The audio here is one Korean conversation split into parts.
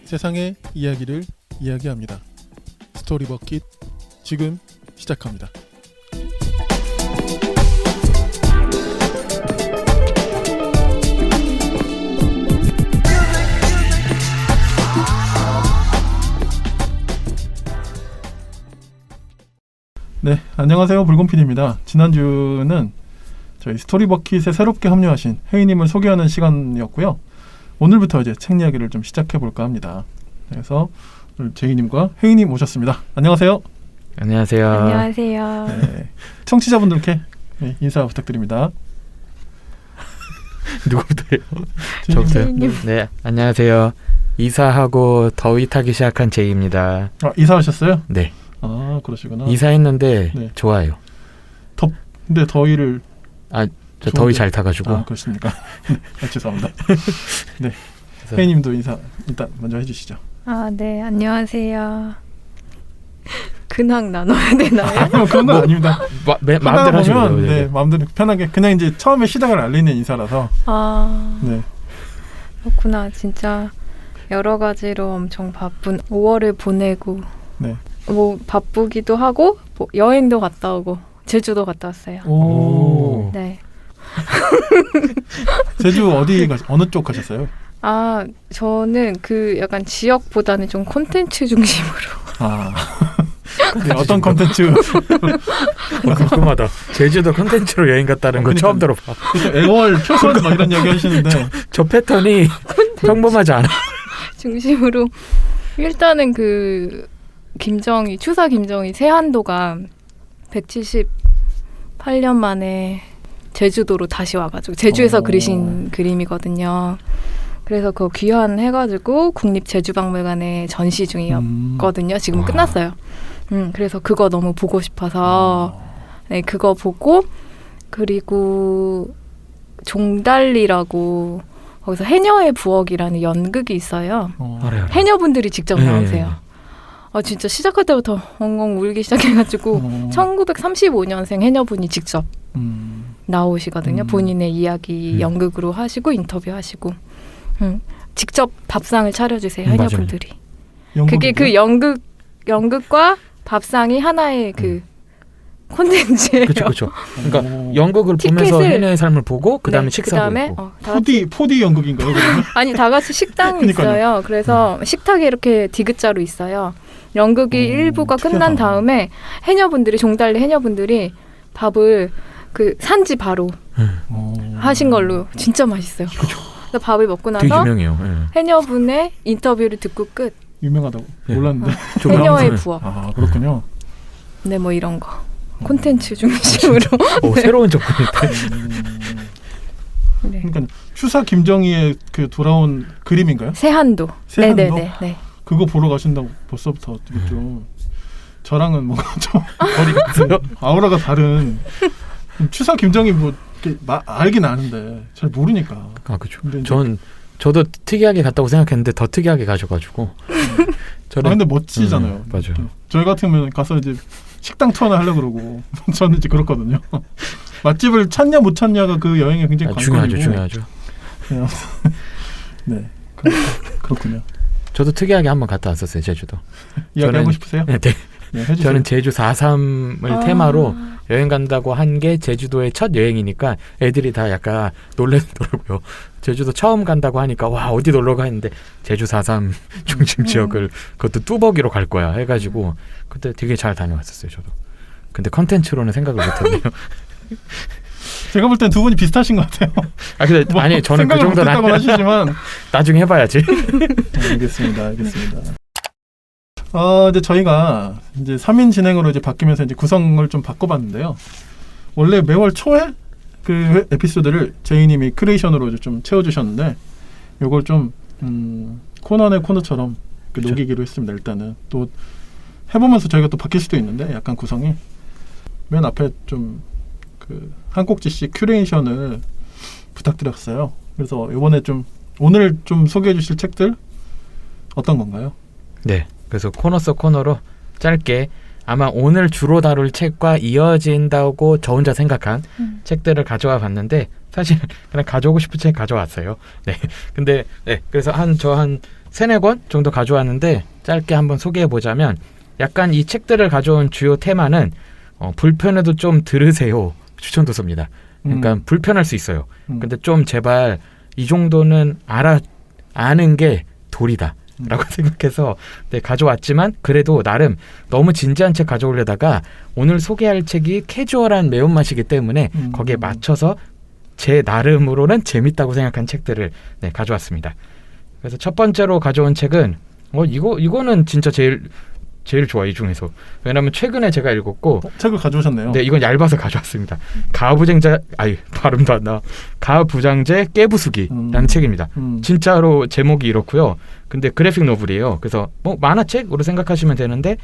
세상의 이야기를 이야기합니다. 스토리버킷 지금 시작합니다. 네, 안녕하세요. 붉은핀입니다. 지난주는 저희 스토리버킷에 새롭게 합류하신 혜이님을 소개하는 시간이었고요. 오늘부터 이제 책 이야기를 좀 시작해 볼까 합니다. 그래서 오늘 제이님과 혜이님 모셨습니다. 안녕하세요. 안녕하세요. 안녕하세요. 네, 청취자분들께 인사 부탁드립니다. 누구부터요? 저부터요? 네, 안녕하세요. 이사하고 더위 타기 시작한 제이입니다. 아, 이사하셨어요? 네. 아, 그러시구나. 이사했는데 네. 좋아요. 근데 더위를 저 더위 잘 타가지고. 아, 그렇습니까? 네, 죄송합니다. 네, 그래서 혜이님도 인사 일단 먼저 해주시죠. 아, 네, 안녕하세요. 근황 나눠야 되나요? 아니요, 그런 건 아닙니다. 마음대로 하시면 돼요. 네, 마음대로 편하게 그냥 이제 처음에 시작을 알리는 인사라서. 아, 네. 그렇구나. 진짜 여러 가지로 엄청 바쁜 5월을 보내고 네. 뭐 바쁘기도 하고 뭐 여행도 갔다 오고 제주도 갔다 왔어요. 오. 네. 제주 어느 쪽 가셨어요? 아, 저는 그 약간 지역보다는 좀 콘텐츠 중심으로. 아. 네, 어떤 컨텐츠? 궁금하다. 제주도 컨텐츠로 여행 갔다는 거 처음 들어봐. 애월 표선 막 이런 얘기 하시는데 저 패턴이 평범하지 않아. 중심으로 일단은 그 추사 김정희 세한도가 178년 만에 제주도로 다시 와가지고 제주에서 그리신 그림이거든요. 그래서 그거 귀환해가지고 국립제주박물관에 전시 중이었거든요. 지금 끝났어요. 그래서 그거 너무 보고 싶어서 네, 그거 보고 그리고 종달리라고 거기서 해녀의 부엌이라는 연극이 있어요. 알아요. 해녀분들이 직접 네. 나오세요. 아, 진짜 시작할 때부터 엉엉 울기 시작해가지고 1935년생 해녀분이 직접 나오시거든요. 본인의 이야기 연극으로 하시고 인터뷰하시고 직접 밥상을 차려주세요. 해녀분들이. 그게 그 연극과 밥상이 하나의 그 콘텐츠예요. 그렇죠. 그러니까 연극을 보면서 해녀의 삶을 보고 그 다음에 네, 식사도 그다음에 있고. 4D 연극인가요? 그러면? 아니, 다 같이 식당이 그러니까요. 있어요. 그래서 식탁이 이렇게 디귿자로 있어요. 연극이 일부가 끝난 특이하다. 다음에 종달리 해녀분들이 밥을 그 산지 바로 하신 걸로 진짜 맛있어요. 그래서 밥을 먹고 되게 나서 유명해요. 해녀분의 인터뷰를 듣고 끝. 유명하다고 네. 몰랐는데. 해녀의 부엌. 아, 그렇군요. 네, 뭐 이런 거. 콘텐츠 중심으로. 네. 새로운 접근인데. 네. 그러니까 추사 김정희의 그 돌아온 그림인가요? 세한도. 세한도? 네. 그거 보러 가신다고 벌써부터 되게 좀 저랑은 뭔가 좀 거리가 있어요. 아우라가 다른. 추사 김정희 뭐 이렇게 알긴 아는데 잘 모르니까. 아, 그렇죠. 근데 이제 저도 특이하게 갔다고 생각했는데 더 특이하게 가셔가지고. 아, 근데 멋지잖아요. 맞아요. 저희 같으면 가서 이제 식당 투어나 하려고 그러고 저는 이제 그렇거든요. 맛집을 찾냐 못 찾냐가 그 여행에 굉장히 관건이고. 중요하죠. 네, 그렇군요. 저도 특이하게 한번 갔다 왔었어요, 제주도. 이야기하고 싶으세요? 네. 네, 해주세요. 저는 제주 4.3을 테마로 여행 간다고 한 게 제주도의 첫 여행이니까 애들이 다 약간 놀라더라고요. 제주도 처음 간다고 하니까 와, 어디 놀러 가 했는데 제주 4.3 중심 지역을 그것도 뚜벅이로 갈 거야 해가지고 그때 되게 잘 다녀왔었어요, 저도. 근데 컨텐츠로는 생각을 못했네요. 제가 볼 땐 두 분이 비슷하신 것 같아요. 아, 근데 뭐 아니, 저는 그 생각을 정도는 못했다고 하시지만 나중에 해봐야지. 네, 알겠습니다. 이제 저희가 이제 3인 진행으로 이제 바뀌면서 이제 구성을 좀 바꿔봤는데요. 원래 매월 초에 그 에피소드를 제이님이 크리에이션으로 이제 좀 채워주셨는데, 요걸 좀 코너 내 코너처럼 녹이기로 했습니다. 일단은 또 해보면서 저희가 또 바뀔 수도 있는데, 약간 구성이 맨 앞에 좀 그 한 꼭지씩 큐레이션을 부탁드렸어요. 그래서 이번에 좀 오늘 좀 소개해주실 책들 어떤 건가요? 네. 그래서 코너 속 코너로 짧게 아마 오늘 주로 다룰 책과 이어진다고 저 혼자 생각한 책들을 가져와 봤는데 사실 그냥 가져오고 싶은 책 가져왔어요. 네. 근데 네. 그래서 한 3-4권 정도 가져왔는데 짧게 한번 소개해보자면 약간 이 책들을 가져온 주요 테마는 불편해도 좀 들으세요 추천도서입니다. 그러니까 불편할 수 있어요. 근데 좀 제발 이 정도는 아는 게 도리다 라고 생각해서 가져왔지만 그래도 나름 너무 진지한 책 가져오려다가 오늘 소개할 책이 캐주얼한 매운맛이기 때문에 거기에 맞춰서 제 나름으로는 재밌다고 생각한 책들을 가져왔습니다. 그래서 첫 번째로 가져온 책은 이거는 진짜 제일 좋아 이 중에서. 왜냐면 최근에 제가 읽었고 책을 가져오셨네요. 네, 이건 얇아서 가져왔습니다. 발음도 안 나. 가부장제 깨부수기라는 책입니다. 진짜로 제목이 이렇고요. 근데 그래픽 노블이에요. 그래서 만화책으로 생각하시면 되는데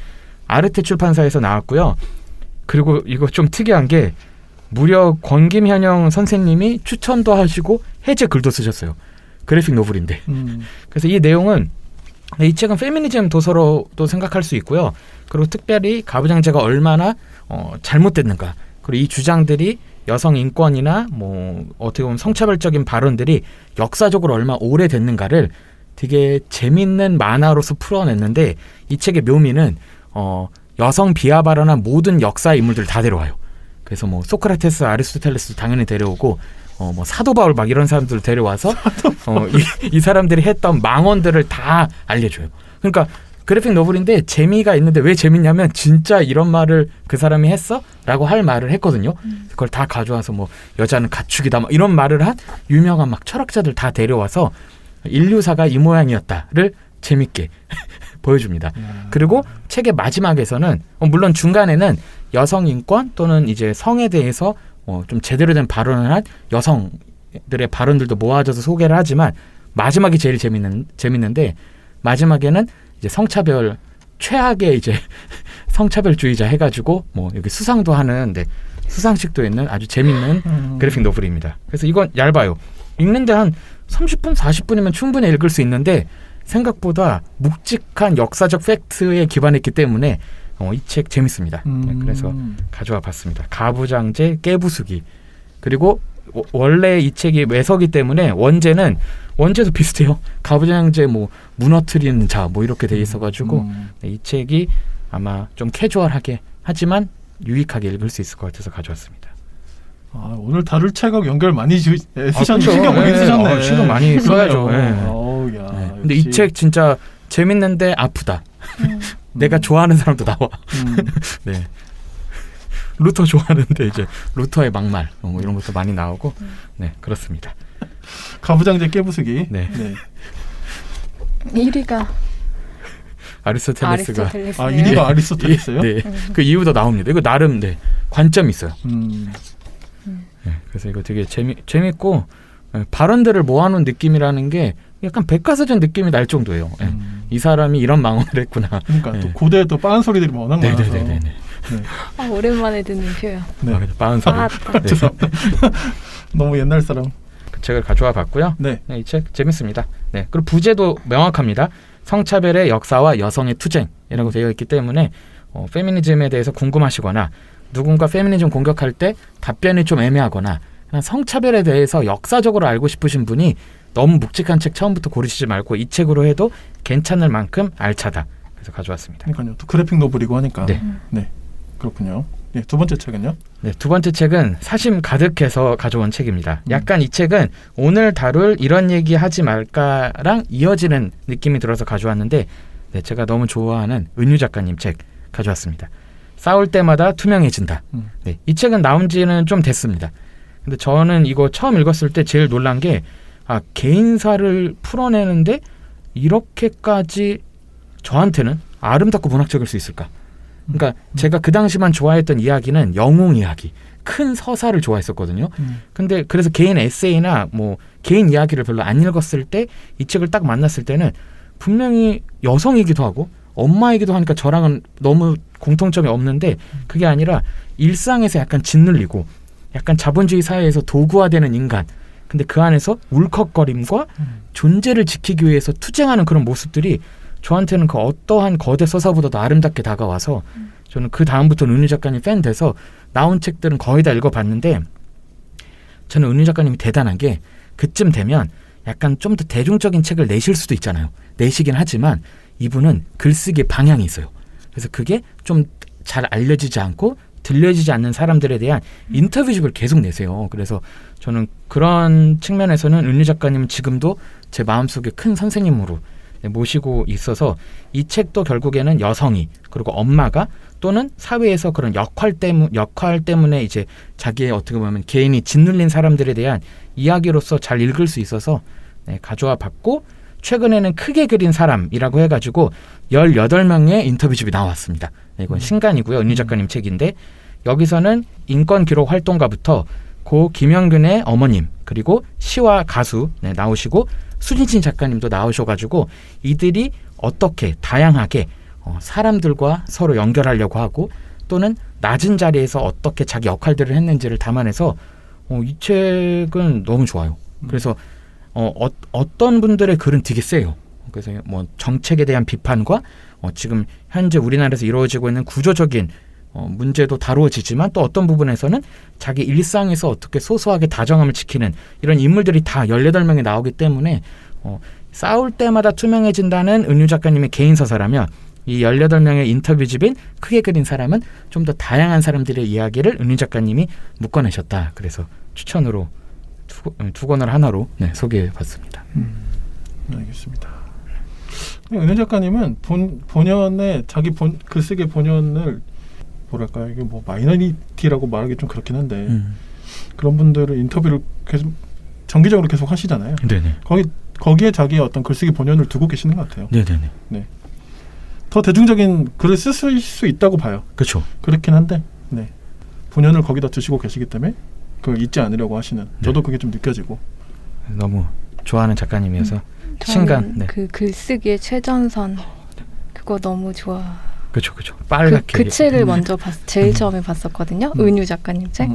아르테 출판사에서 나왔고요. 그리고 이거 좀 특이한 게 무려 권김현영 선생님이 추천도 하시고 해제 글도 쓰셨어요. 그래픽 노블인데. 그래서 이 내용은 이 책은 페미니즘 도서로도 생각할 수 있고요. 그리고 특별히 가부장제가 얼마나 잘못됐는가, 그리고 이 주장들이 여성 인권이나 어떻게 보면 성차별적인 발언들이 역사적으로 얼마나 오래됐는가를 되게 재밌는 만화로서 풀어냈는데, 이 책의 묘미는 여성 비하 발언한 모든 역사 인물들 다 데려와요. 그래서 소크라테스, 아리스토텔레스 당연히 데려오고 사도 바울 막 이런 사람들 데려와서 이 사람들이 했던 망언들을 다 알려줘요. 그러니까 그래픽 노블인데 재미가 있는데 왜 재밌냐면 진짜 이런 말을 그 사람이 했어? 라고 할 말을 했거든요. 그걸 다 가져와서 여자는 가축이다 막 이런 말을 한 유명한 막 철학자들 다 데려와서 인류사가 이 모양이었다를 재밌게 보여줍니다. 그리고 책의 마지막에서는 물론 중간에는 여성 인권 또는 이제 성에 대해서 좀 제대로 된 발언을 한 여성들의 발언들도 모아져서 소개를 하지만 마지막이 제일 재밌는데 마지막에는 이제 성차별 최악의 이제 성차별주의자 해가지고 여기 수상도 하는데 수상식도 있는 아주 재밌는 그래픽 노블입니다. 그래서 이건 얇아요. 읽는데 한 30분 40분이면 충분히 읽을 수 있는데 생각보다 묵직한 역사적 팩트에 기반했기 때문에 이 책 재밌습니다. 그래서 가져와 봤습니다. 가부장제 깨부수기. 그리고 원래 이 책이 외서기 때문에 원제도 비슷해요. 가부장제 무너뜨리는 자 이렇게 돼 있어가지고 이 책이 아마 좀 캐주얼하게 하지만 유익하게 읽을 수 있을 것 같아서 가져왔습니다. 오늘 다룰 책하고 연결 많이 쓰셨네. 그렇죠. 신경 많이 쓰셨네. 신경 많이 써야죠. 근데 이 책 진짜 재밌는데 아프다. 내가 좋아하는 사람도 나와. 네. 루터 좋아하는데 이제 루터의 막말 이런 것도 많이 나오고 네 그렇습니다. 가부장제 깨부수기. 네. 1위가 아리스토텔레스가 1위가 아리스토텔레스요? 네. 그 이유도 나옵니다. 이거 나름 관점이 있어요. 네, 그래서 이거 되게 재밌고 발언들을 모아놓은 느낌이라는 게 약간 백과사전 느낌이 날 정도예요. 이 사람이 이런 망언을 했구나. 그러니까 또 고대에 또 빠은 소리들이 워낙 많아서. 네. 오랜만에 듣는 표현. 네. 빠은 소리. 너무 옛날 사람. 그 책을 가져와 봤고요. 네. 이 책 재밌습니다. 네. 그리고 부제도 명확합니다. 성차별의 역사와 여성의 투쟁이라고 되어 있기 때문에 페미니즘에 대해서 궁금하시거나 누군가 페미니즘 공격할 때 답변이 좀 애매하거나 그냥 성차별에 대해서 역사적으로 알고 싶으신 분이 너무 묵직한 책 처음부터 고르시지 말고 이 책으로 해도 괜찮을 만큼 알차다. 그래서 가져왔습니다. 그러니까요. 또 그래픽 노블이고 하니까. 네. 그렇군요. 네, 두 번째 책은요? 네, 두 번째 책은 사심 가득해서 가져온 책입니다. 약간 이 책은 오늘 다룰 이런 얘기 하지 말까랑 이어지는 느낌이 들어서 가져왔는데 제가 너무 좋아하는 은유 작가님 책 가져왔습니다. 싸울 때마다 투명해진다. 네, 이 책은 나온 지는 좀 됐습니다. 근데 저는 이거 처음 읽었을 때 제일 놀란 게 개인사를 풀어내는데 이렇게까지 저한테는 아름답고 문학적일 수 있을까? 그러니까 제가 그 당시만 좋아했던 이야기는 영웅 이야기, 큰 서사를 좋아했었거든요. 근데 그래서 개인 에세이나 개인 이야기를 별로 안 읽었을 때 이 책을 딱 만났을 때는 분명히 여성이기도 하고 엄마이기도 하니까 저랑은 너무 공통점이 없는데 그게 아니라 일상에서 약간 짓눌리고 약간 자본주의 사회에서 도구화되는 인간, 근데 그 안에서 울컥거림과 존재를 지키기 위해서 투쟁하는 그런 모습들이 저한테는 그 어떠한 거대 서사보다도 아름답게 다가와서 저는 그 다음부터는 은유 작가님 팬 돼서 나온 책들은 거의 다 읽어봤는데 저는 은유 작가님이 대단한 게 그쯤 되면 약간 좀 더 대중적인 책을 내실 수도 있잖아요. 내시긴 하지만 이분은 글쓰기 방향이 있어요. 그래서 그게 좀 잘 알려지지 않고 들려지지 않는 사람들에 대한 인터뷰집을 계속 내세요. 그래서 저는 그런 측면에서는 은유 작가님은 지금도 제 마음속에 큰 선생님으로 모시고 있어서 이 책도 결국에는 여성이 그리고 엄마가 또는 사회에서 그런 역할 때문에 이제 자기의 어떻게 보면 개인이 짓눌린 사람들에 대한 이야기로서 잘 읽을 수 있어서 가져와 봤고 최근에는 크게 그린 사람이라고 해가지고 18명의 인터뷰집이 나왔습니다. 이건 신간이고요. 은유 작가님 책인데 여기서는 인권 기록 활동가부터 고 김영균의 어머님 그리고 시와 가수 나오시고 수진신 작가님도 나오셔가지고 이들이 어떻게 다양하게 사람들과 서로 연결하려고 하고 또는 낮은 자리에서 어떻게 자기 역할들을 했는지를 담아내서 이 책은 너무 좋아요. 그래서 어떤 분들의 글은 되게 세요. 그래서 뭐 정책에 대한 비판과 지금 현재 우리나라에서 이루어지고 있는 구조적인 문제도 다루어지지만 또 어떤 부분에서는 자기 일상에서 어떻게 소소하게 다정함을 지키는 이런 인물들이 다 18명이 나오기 때문에 싸울 때마다 투명해진다는 은유 작가님의 개인 서사라면 이 18명의 인터뷰집인 크게 그린 사람은 좀 더 다양한 사람들의 이야기를 은유 작가님이 묶어내셨다. 그래서 추천으로 두 권을 하나로 소개해봤습니다. 알겠습니다. 은유 작가님은 본연의 자기 글쓰기 본연을 뭐랄까요, 이게 뭐 마이너리티라고 말하기 좀 그렇긴 한데 그런 분들을 인터뷰를 계속 정기적으로 계속 하시잖아요. 네네. 거기에 자기의 어떤 글쓰기 본연을 두고 계시는 것 같아요. 네네네. 네. 더 대중적인 글을 쓸 수 있다고 봐요. 그렇죠. 그렇긴 한데, 네. 본연을 거기다 두시고 계시기 때문에 그걸 잊지 않으려고 하시는. 저도 그게 좀 느껴지고. 너무 좋아하는 작가님이어서 신간. 그 글쓰기의 최전선 그거 너무 좋아. 그렇죠. 빨갛게. 그 책을 먼저 제일 처음에 봤었거든요. 은유 작가님 책.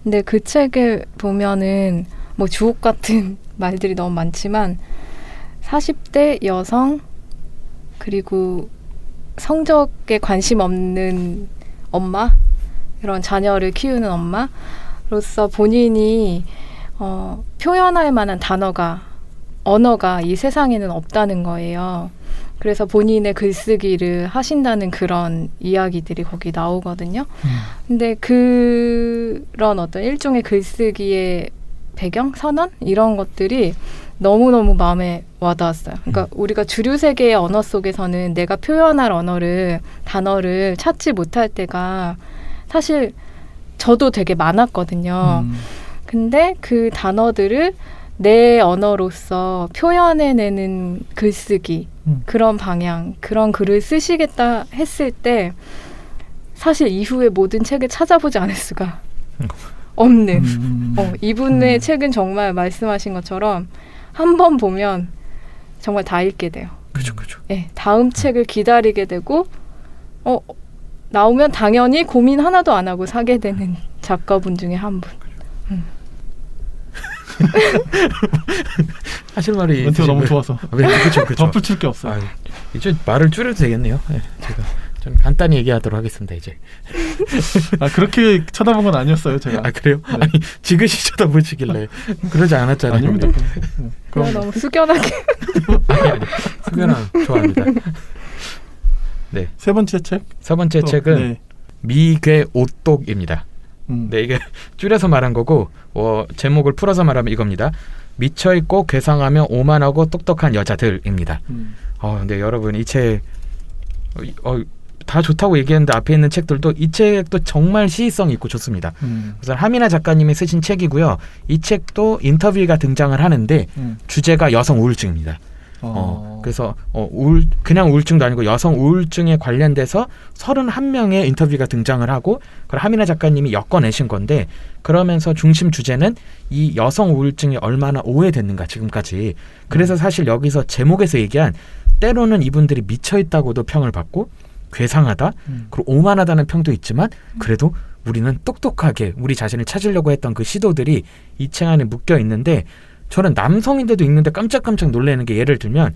근데 그 책을 보면은 뭐 주옥 같은 말들이 너무 많지만 40대 여성 그리고 성적에 관심 없는 엄마, 이런 자녀를 키우는 엄마로서 본인이 표현할 만한 언어가 이 세상에는 없다는 거예요. 그래서 본인의 글쓰기를 하신다는 그런 이야기들이 거기 나오거든요. 근데 그런 어떤 일종의 글쓰기의 배경, 선언? 이런 것들이 너무너무 마음에 와닿았어요. 그러니까 우리가 주류 세계의 언어 속에서는 내가 표현할 단어를 찾지 못할 때가 사실 저도 되게 많았거든요. 근데 그 단어들을 내 언어로서 표현해내는 글쓰기, 그런 방향, 그런 글을 쓰시겠다 했을 때 사실 이후에 모든 책을 찾아보지 않을 수가 없는 이분의 책은 정말 말씀하신 것처럼 한 번 보면 정말 다 읽게 돼요. 그렇죠. 네, 다음 책을 기다리게 되고 나오면 당연히 고민 하나도 안 하고 사게 되는 작가분 중에 한 분. 하실 말이 멘트가 너무 좋아서 그렇죠. 덧붙일 게 없어요. 이제 말을 줄여도 되겠네요. 제가 좀 간단히 얘기하도록 하겠습니다. 이제 그렇게 쳐다본 건 아니었어요, 제가. 그래요? 네. 아니 지그시 쳐다보시길래 그러지 않았잖아요. 아닙니다. 그럼 너무 숙연하게. 아니 숙연함 좋아합니다. 네. 세 번째 책? 세 번째 책은 미괴 오똑입니다. 네, 이게 줄여서 말한 거고 제목을 풀어서 말하면 이겁니다. 미쳐있고 괴상하며 오만하고 똑똑한 여자들입니다. 근데 여러분 이 책 다 좋다고 얘기했는데 앞에 있는 책들도 이 책도 정말 시의성이 있고 좋습니다. 우선 하미나 작가님이 쓰신 책이고요. 이 책도 인터뷰가 등장을 하는데 주제가 여성 우울증입니다. 그래서 그냥 우울증도 아니고 여성 우울증에 관련돼서 31명의 인터뷰가 등장을 하고 그걸 하미나 작가님이 엮어내신 건데 그러면서 중심 주제는 이 여성 우울증이 얼마나 오해됐는가 지금까지. 그래서 사실 여기서 제목에서 얘기한 때로는 이분들이 미쳐있다고도 평을 받고 괴상하다 그리고 오만하다는 평도 있지만 그래도 우리는 똑똑하게 우리 자신을 찾으려고 했던 그 시도들이 이 책 안에 묶여 있는데 저는 남성인데도 읽는데 깜짝깜짝 놀라는 게 예를 들면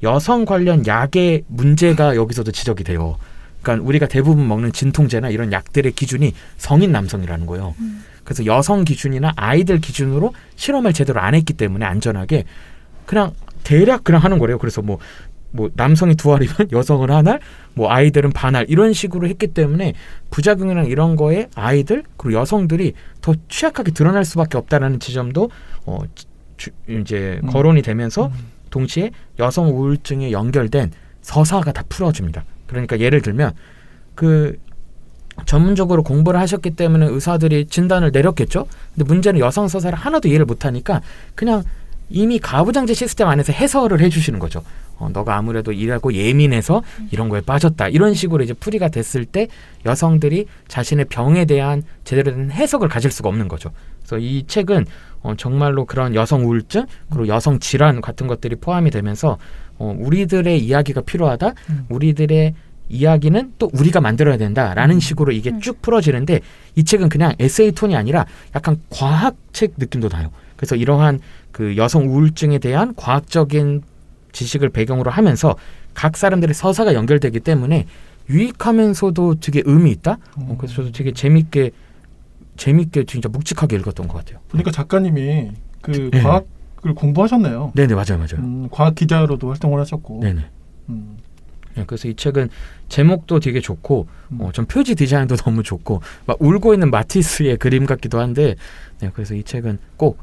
여성 관련 약의 문제가 여기서도 지적이 돼요. 그러니까 우리가 대부분 먹는 진통제나 이런 약들의 기준이 성인 남성이라는 거예요. 그래서 여성 기준이나 아이들 기준으로 실험을 제대로 안 했기 때문에 안전하게 그냥 대략 그냥 하는 거래요. 그래서 뭐 남성이 2알이면 여성은 1알, 뭐 아이들은 반알 이런 식으로 했기 때문에 부작용이랑 이런 거에 아이들 그리고 여성들이 더 취약하게 드러날 수밖에 없다라는 지점도 이제 거론이 되면서 동시에 여성 우울증에 연결된 서사가 다 풀어집니다. 그러니까 예를 들면 그 전문적으로 공부를 하셨기 때문에 의사들이 진단을 내렸겠죠. 근데 문제는 여성 서사를 하나도 이해를 못하니까 그냥 이미 가부장제 시스템 안에서 해설을 해주시는 거죠. 너가 아무래도 일하고 예민해서 이런 거에 빠졌다. 이런 식으로 이제 풀이가 됐을 때 여성들이 자신의 병에 대한 제대로 된 해석을 가질 수가 없는 거죠. 그래서 이 책은 정말로 그런 여성 우울증 그리고 여성 질환 같은 것들이 포함이 되면서 우리들의 이야기가 필요하다. 우리들의 이야기는 또 우리가 만들어야 된다라는 식으로 이게 쭉 풀어지는데 이 책은 그냥 에세이 톤이 아니라 약간 과학책 느낌도 나요. 그래서 이러한 그 여성 우울증에 대한 과학적인 지식을 배경으로 하면서 각 사람들의 서사가 연결되기 때문에 유익하면서도 되게 의미 있다. 그래서 저도 되게 재밌게 진짜 묵직하게 읽었던 것 같아요. 그러니까 작가님이 그 네. 과학을 공부하셨네요. 네네 맞아요. 과학 기자로도 활동을 하셨고. 네네. 네, 그래서 이 책은 제목도 되게 좋고 좀 표지 디자인도 너무 좋고 막 울고 있는 마티스의 그림 같기도 한데 네, 그래서 이 책은 꼭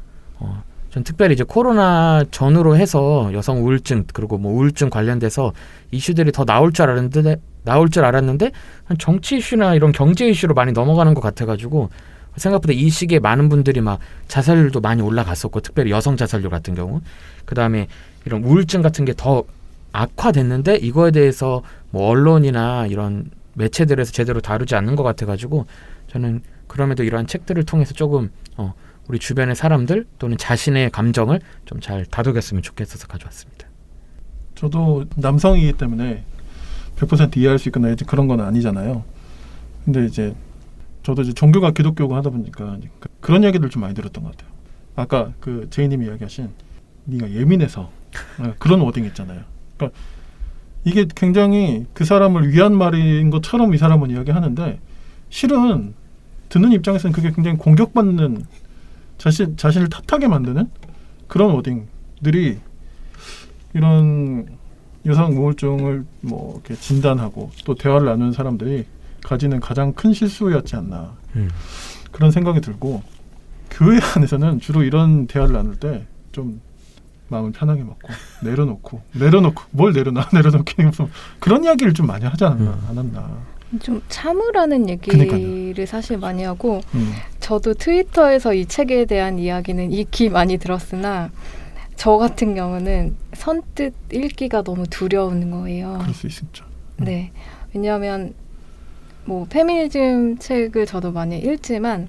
전 특별히 이제 코로나 전후로 해서 여성 우울증 그리고 뭐 우울증 관련돼서 이슈들이 더 나올 줄 알았는데 정치 이슈나 이런 경제 이슈로 많이 넘어가는 것 같아가지고 생각보다 이 시기에 많은 분들이 막 자살률도 많이 올라갔었고 특별히 여성 자살률 같은 경우 그 다음에 이런 우울증 같은 게 더 악화됐는데 이거에 대해서 뭐 언론이나 이런 매체들에서 제대로 다루지 않는 것 같아가지고 저는 그럼에도 이러한 책들을 통해서 조금 우리 주변의 사람들 또는 자신의 감정을 좀 잘 다독였으면 좋겠어서 가져왔습니다. 저도 남성이기 때문에 100% 이해할 수 있거나 그런 건 아니잖아요. 근데 이제 저도 이제 종교가 기독교고 하다 보니까 그런 얘기들 좀 많이 들었던 것 같아요. 아까 그 제이님이 이야기하신 네가 예민해서 그런 워딩 있잖아요. 그러니까 이게 굉장히 그 사람을 위한 말인 것처럼 이 사람은 이야기하는데 실은 듣는 입장에서는 그게 굉장히 공격받는 자신을 탓하게 만드는 그런 워딩들이 이런 여성 우울증을 뭐 이렇게 진단하고 또 대화를 나누는 사람들이 가지는 가장 큰 실수였지 않나 그런 생각이 들고 교회 안에서는 주로 이런 대화를 나눌 때 좀 마음을 편하게 먹고 내려놓고 뭘 내려놓기는 무슨 그런 이야기를 좀 많이 하지 않았나 안 했나. 좀 참으라는 얘기를 그러니까요. 사실 많이 하고 저도 트위터에서 이 책에 대한 이야기는 익히 많이 들었으나 저 같은 경우는 선뜻 읽기가 너무 두려운 거예요. 그럴 수 있죠. 네, 왜냐하면 뭐 페미니즘 책을 저도 많이 읽지만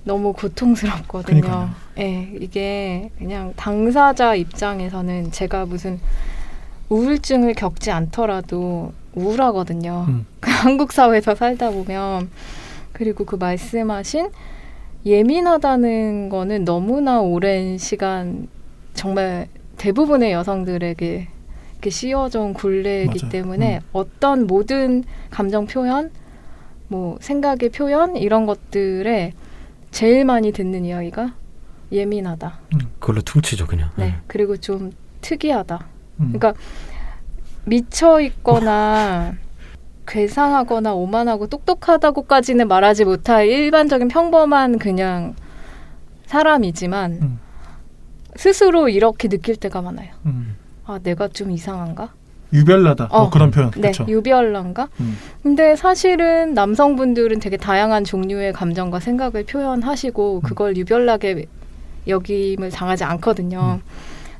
너무 고통스럽거든요. 그러니까요. 네, 이게 그냥 당사자 입장에서는 제가 무슨 우울증을 겪지 않더라도 우울하거든요. 한국 사회에서 살다 보면. 그리고 그 말씀하신 예민하다는 거는 너무나 오랜 시간 정말 대부분의 여성들에게 이렇게 씌워져 온 굴레이기 맞아요. 때문에 어떤 모든 감정 표현, 뭐 생각의 표현 이런 것들에 제일 많이 듣는 이야기가 예민하다. 그걸로 퉁치죠 그냥. 네. 그리고 좀 특이하다. 그러니까 미쳐 있거나 괴상하거나 오만하고 똑똑하다고까지는 말하지 못할 일반적인 평범한 그냥 사람이지만 스스로 이렇게 느낄 때가 많아요. 아, 내가 좀 이상한가? 유별나다. 그런 표현. 네, 그렇죠. 유별난가? 근데 사실은 남성분들은 되게 다양한 종류의 감정과 생각을 표현하시고 그걸 유별나게 여김을 당하지 않거든요.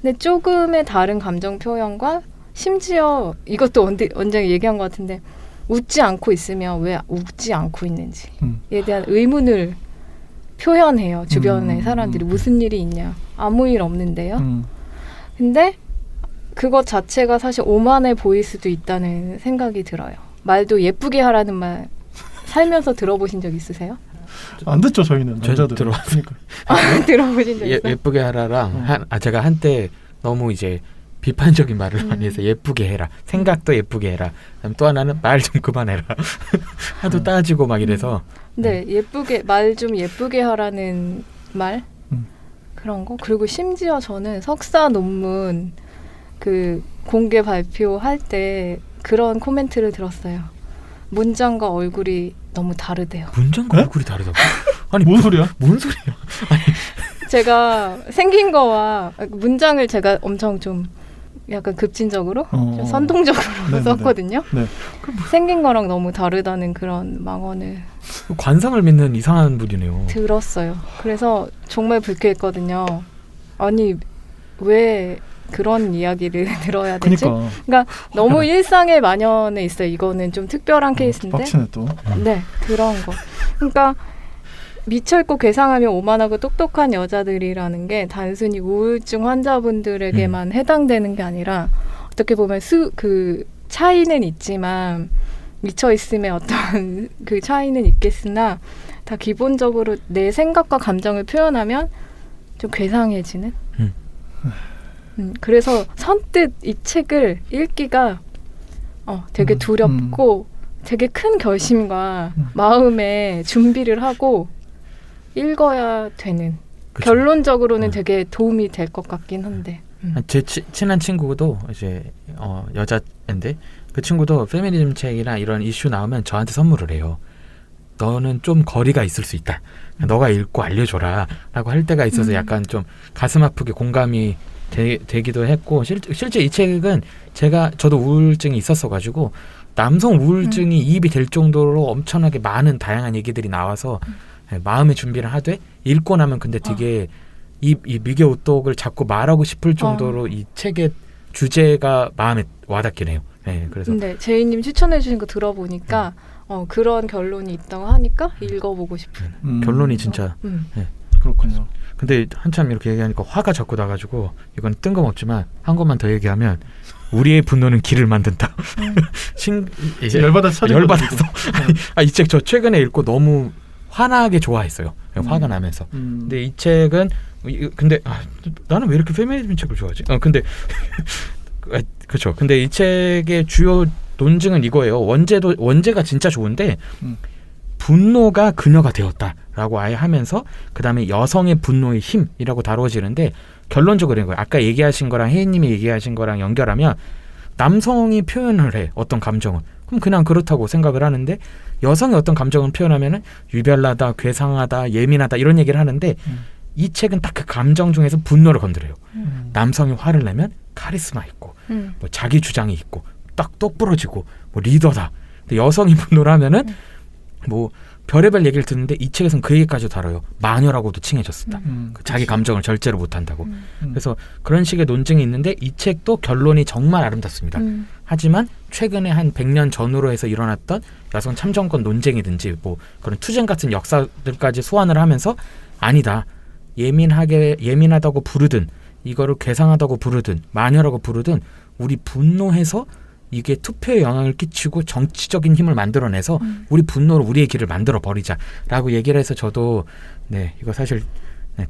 근데 조금의 다른 감정 표현과 심지어 이것도 언제 얘기한 것 같은데 웃지 않고 있으면 왜 웃지 않고 있는지에 대한 의문을 표현해요. 주변의 사람들이 무슨 일이 있냐. 아무 일 없는데요. 근데 그것 자체가 사실 오만해 보일 수도 있다는 생각이 들어요. 말도 예쁘게 하라는 말 살면서 들어보신 적 있으세요? 안 듣죠 저희는 남자들은. 들어봤어요. 그러니까. 들어보신 적 있어요? 예쁘게 하라랑 제가 한때 너무 이제 비판적인 말을 많이 해서 예쁘게 해라. 생각도 예쁘게 해라. 그다음 또 하나는 말 좀 그만해라. 하도 따지고 막 이래서. 네, 예쁘게 말 좀 예쁘게 하라는 말 그런 거. 그리고 심지어 저는 석사 논문 그 공개 발표할 때 그런 코멘트를 들었어요. 문장과 얼굴이 너무 다르대요. 문장과 네? 얼굴이 다르다고? 아니 뭔 소리야? 뭔 소리야? 제가 생긴 거와 문장을 제가 엄청 좀 약간 급진적으로 좀 선동적으로 네네네. 썼거든요. 네. 생긴 거랑 너무 다르다는 그런 망언을 관상을 믿는 이상한 분이네요. 들었어요. 그래서 정말 불쾌했거든요. 아니 왜 그런 이야기를 들어야 되지? 그러니까 너무 일상에 만연해 있어요. 이거는 좀 특별한 케이스인데. 빡치네 또. 네, 그런 거. 그러니까 미쳐있고 괴상하며 오만하고 똑똑한 여자들이라는 게 단순히 우울증 환자분들에게만 해당되는 게 아니라 어떻게 보면 그 차이는 있지만 미쳐있음의 어떤 그 차이는 있겠으나 다 기본적으로 내 생각과 감정을 표현하면 좀 괴상해지는 그래서 선뜻 이 책을 읽기가 되게 두렵고 되게 큰 결심과 마음의 준비를 하고 읽어야 되는 그쵸. 결론적으로는 되게 도움이 될 것 같긴 한데 제 친한 친구도 이제 여자인데 그 친구도 페미니즘 책이나 이런 이슈 나오면 저한테 선물을 해요. 너는 좀 거리가 있을 수 있다. 너가 읽고 알려줘라 라고 할 때가 있어서 약간 좀 가슴 아프게 공감이 되기도 했고 실제 이 책은 저도 우울증이 있었어가지고 남성 우울증이 이입이 될 정도로 엄청나게 많은 다양한 얘기들이 나와서 마음의 준비를 하되 읽고 나면 근데 되게 이 미개 오똑을 자꾸 말하고 싶을 정도로 이 책의 주제가 마음에 와닿긴 해요. 네, 그래서 근데 제이님 추천해 주신 거 들어보니까 그런 결론이 있다고 하니까 읽어보고 싶은 결론이 진짜 네. 그렇군요. 근데 한참 이렇게 얘기하니까 화가 자꾸 나가지고 이건 뜬금없지만 한 것만 더 얘기하면 우리의 분노는 길을 만든다. 이제 열받아서 이 책 저 최근에 읽고 너무 환하게 좋아했어요. 화가 나면서. 근데 이 책은 근데 나는 왜 이렇게 페미니즘 책을 좋아하지? 근데 그렇죠. 근데 이 책의 주요 논증은 이거예요. 원제가 진짜 좋은데 분노가 그녀가 되었다라고 아예 하면서 그 다음에 여성의 분노의 힘이라고 다루어지는데 결론적으로 이런 거예요. 아까 얘기하신 거랑 혜인님이 얘기하신 거랑 연결하면 남성이 표현을 해 어떤 감정을 그럼 그냥 그렇다고 생각을 하는데 여성이 어떤 감정을 표현하면은 유별나다, 괴상하다, 예민하다 이런 얘기를 하는데 이 책은 딱 그 감정 중에서 분노를 건드려요. 남성이 화를 내면 카리스마 있고 뭐 자기 주장이 있고 딱 똑부러지고 뭐 리더다. 근데 여성이 분노를 하면은 뭐 별의별 얘기를 듣는데 이 책에서는 그 얘기까지 다뤄요. 마녀라고도 칭해졌다. 그 자기 감정을 절제를 못한다고. 그래서 그런 식의 논증이 있는데 이 책도 결론이 정말 아름답습니다. 하지만 최근에 한 100년 전으로 해서 일어났던 여성 참정권 논쟁이든지 뭐 그런 투쟁 같은 역사들까지 소환을 하면서 아니다. 예민하다고 부르든 이거를 괴상하다고 부르든 마녀라고 부르든 우리 분노해서 이게 투표에 영향을 끼치고 정치적인 힘을 만들어내서 우리 분노로 우리의 길을 만들어버리자라고 얘기를 해서 저도 이거 사실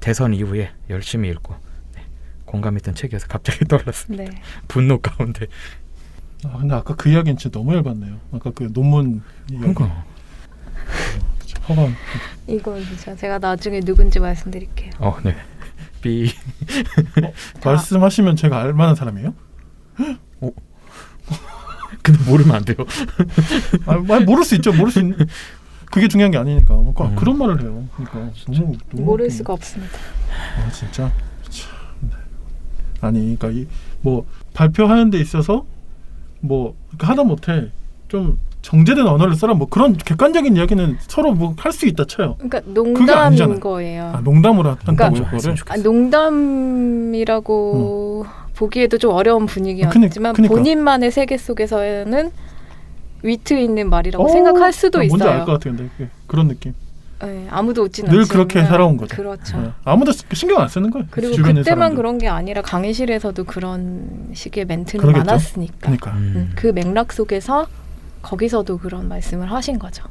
대선 이후에 열심히 읽고 공감했던 책이어서 갑자기 떠올랐습니다. 네. 분노 가운데. 근데 아까 그 이야기는 진짜 너무 열받네요. 아까 그 논문 이야기. 그러니까. 허감. 이거 진짜 제가 나중에 누군지 말씀드릴게요. 네. 삐. 말씀하시면 제가 알 만한 사람이에요? 근데 모르면 안 돼요. 모를 수 있죠. 모를 수 있는. 그게 중요한 게 아니니까. 그런 말을 해요. 그러니까 너무 모를 수가 없습니다. 진짜. 참. 아니, 그러니까 뭐 발표하는 데 있어서 뭐 하다못해 좀 정제된 언어를 써라 뭐 그런 객관적인 이야기는 서로 뭐 할 수 있다 쳐요. 그러니까 농담인 거예요. 농담으로 한다고 그러니까, 그거를. 농담이라고 보기에도 좀 어려운 분위기였지만 본인만의 세계 속에서는 위트 있는 말이라고 생각할 수도 있어요. 뭔지 알 것 같은데 그런 느낌. 네, 아무도 웃진 늘 않지만 그렇게 살아온 거죠. 그렇죠. 네. 아무도 신경 안 쓰는 거예요. 그리고 그때만 사람들. 그런 게 아니라 강의실에서도 그런 식의 멘트는 그러겠죠? 많았으니까. 그러니까. 그 맥락 속에서 거기서도 그런 말씀을 하신 거죠.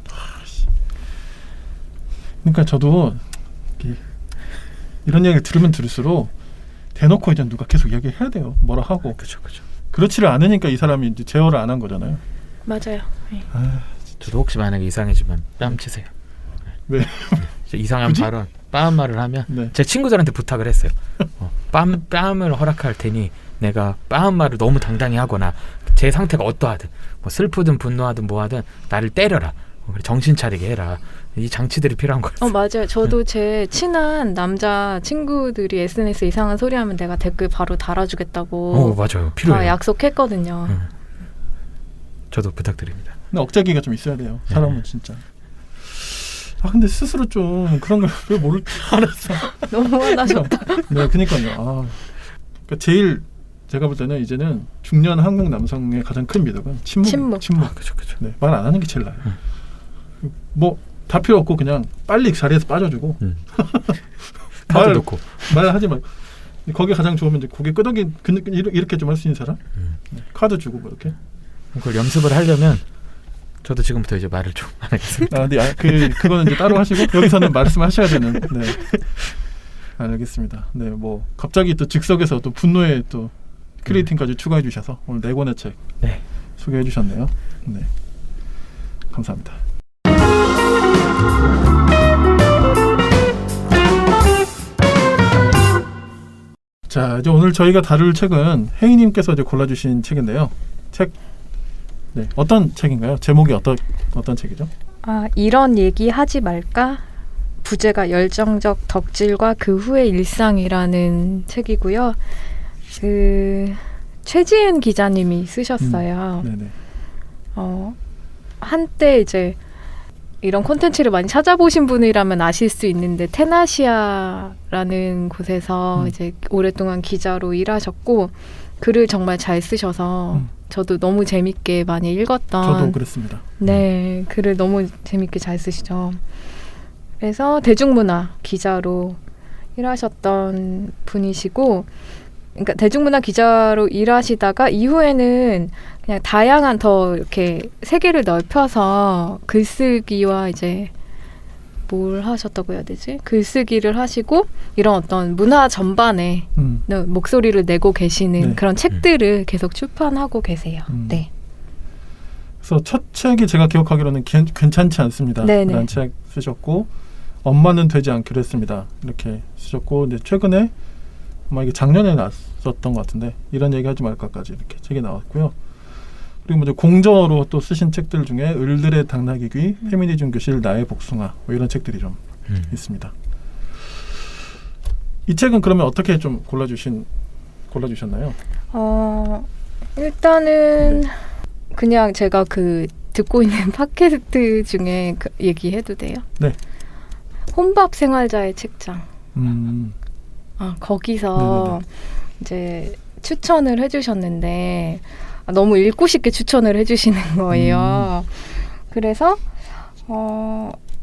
그러니까 저도 이런 이야기를 들으면 들을수록 대놓고 이제 누가 계속 이야기해야 돼요. 뭐라 하고. 그렇죠. 그렇지를 않으니까 이 사람이 이제 제어를 안 한 거잖아요. 맞아요. 네. 저도 혹시 만약에 이상해지면 뺨 치세요. 네. 이상한 굳이? 발언, 빠한 말을 하면 네. 제 친구들한테 부탁을 했어요. 뺨을 허락할 테니 내가 빠한 말을 너무 당당히 하거나 제 상태가 어떠하든 뭐 슬프든 분노하든 뭐하든 나를 때려라. 정신 차리게 해라. 이 장치들이 필요한 거였어요. 맞아요. 저도 제 친한 남자 친구들이 SNS에 이상한 소리 하면 내가 댓글 바로 달아주겠다고 맞아요. 다 필요해요. 약속했거든요. 저도 부탁드립니다. 근데 억제기가 좀 있어야 돼요. 사람은 진짜. 근데 스스로 좀 그런 걸 왜 모를 알았어. 너무 화나셨다. 네, 그러니까요. 그러니까 제일 제가 볼 때는 이제는 중년 한국 남성의 가장 큰 미덕은 침묵. 그죠. 네, 말 안 하는 게 제일 나아요. 뭐 다 필요 없고 그냥 빨리 자리에서 빠져주고 카드 놓고 말하지 마. 거기 가장 좋으면 이제 고개 끄덕이 이렇게 좀 할 수 있는 사람. 네, 카드 주고 뭐 이렇게. 그걸 연습을 하려면 저도 지금부터 이제 말을 좀 안 하겠습니다. 근데 그거는 이제 따로 하시고 여기서는 말씀하셔야 되는. 네. 알겠습니다. 네, 뭐 갑자기 또 즉석에서 또 분노의 또 크리에이팅까지 추가해 주셔서 오늘 4권의 책 네. 소개해 주셨네요. 네, 감사합니다. 자, 이제 오늘 저희가 다룰 책은 혜인님께서 이제 골라주신 책인데요. 네, 어떤 책인가요? 제목이 어떤 책이죠? 이런 얘기 하지 말까? 부제가 열정적 덕질과 그 후의 일상이라는 책이고요. 최지은 기자님이 쓰셨어요. 네네. 한때 이제 이런 콘텐츠를 많이 찾아보신 분이라면 아실 수 있는데 테나시아라는 곳에서 이제 오랫동안 기자로 일하셨고 글을 정말 잘 쓰셔서 저도 너무 재밌게 많이 읽었던. 저도 그랬습니다. 네, 글을 너무 재밌게 잘 쓰시죠. 그래서 대중문화 기자로 일하셨던 분이시고, 그러니까 대중문화 기자로 일하시다가 이후에는 그냥 다양한 더 이렇게 세계를 넓혀서 글쓰기와 이제 뭘 하셨다고 해야 되지? 글쓰기를 하시고 이런 어떤 문화 전반에 목소리를 내고 계시는 네. 그런 책들을 계속 출판하고 계세요. 네. 그래서 첫 책이 제가 기억하기로는 괜찮지 않습니다. 네네. 라는 책 쓰셨고 엄마는 되지 않기로 했습니다. 이렇게 쓰셨고 근데 최근에 아마 이게 작년에 나왔었던 것 같은데 이런 얘기 하지 말까까지 이렇게 책이 나왔고요. 그리고 먼저 공저로 또 쓰신 책들 중에 을들의 당나귀, 페미니즘 교실, 나의 복숭아 뭐 이런 책들이 좀 있습니다. 이 책은 그러면 어떻게 좀 골라주셨나요? 일단은 그냥 제가 듣고 있는 팟캐스트 중에 얘기해도 돼요? 네. 혼밥 생활자의 책장. 거기서 네네네. 이제 추천을 해주셨는데 너무 읽고 싶게 추천을 해주시는 거예요. 그래서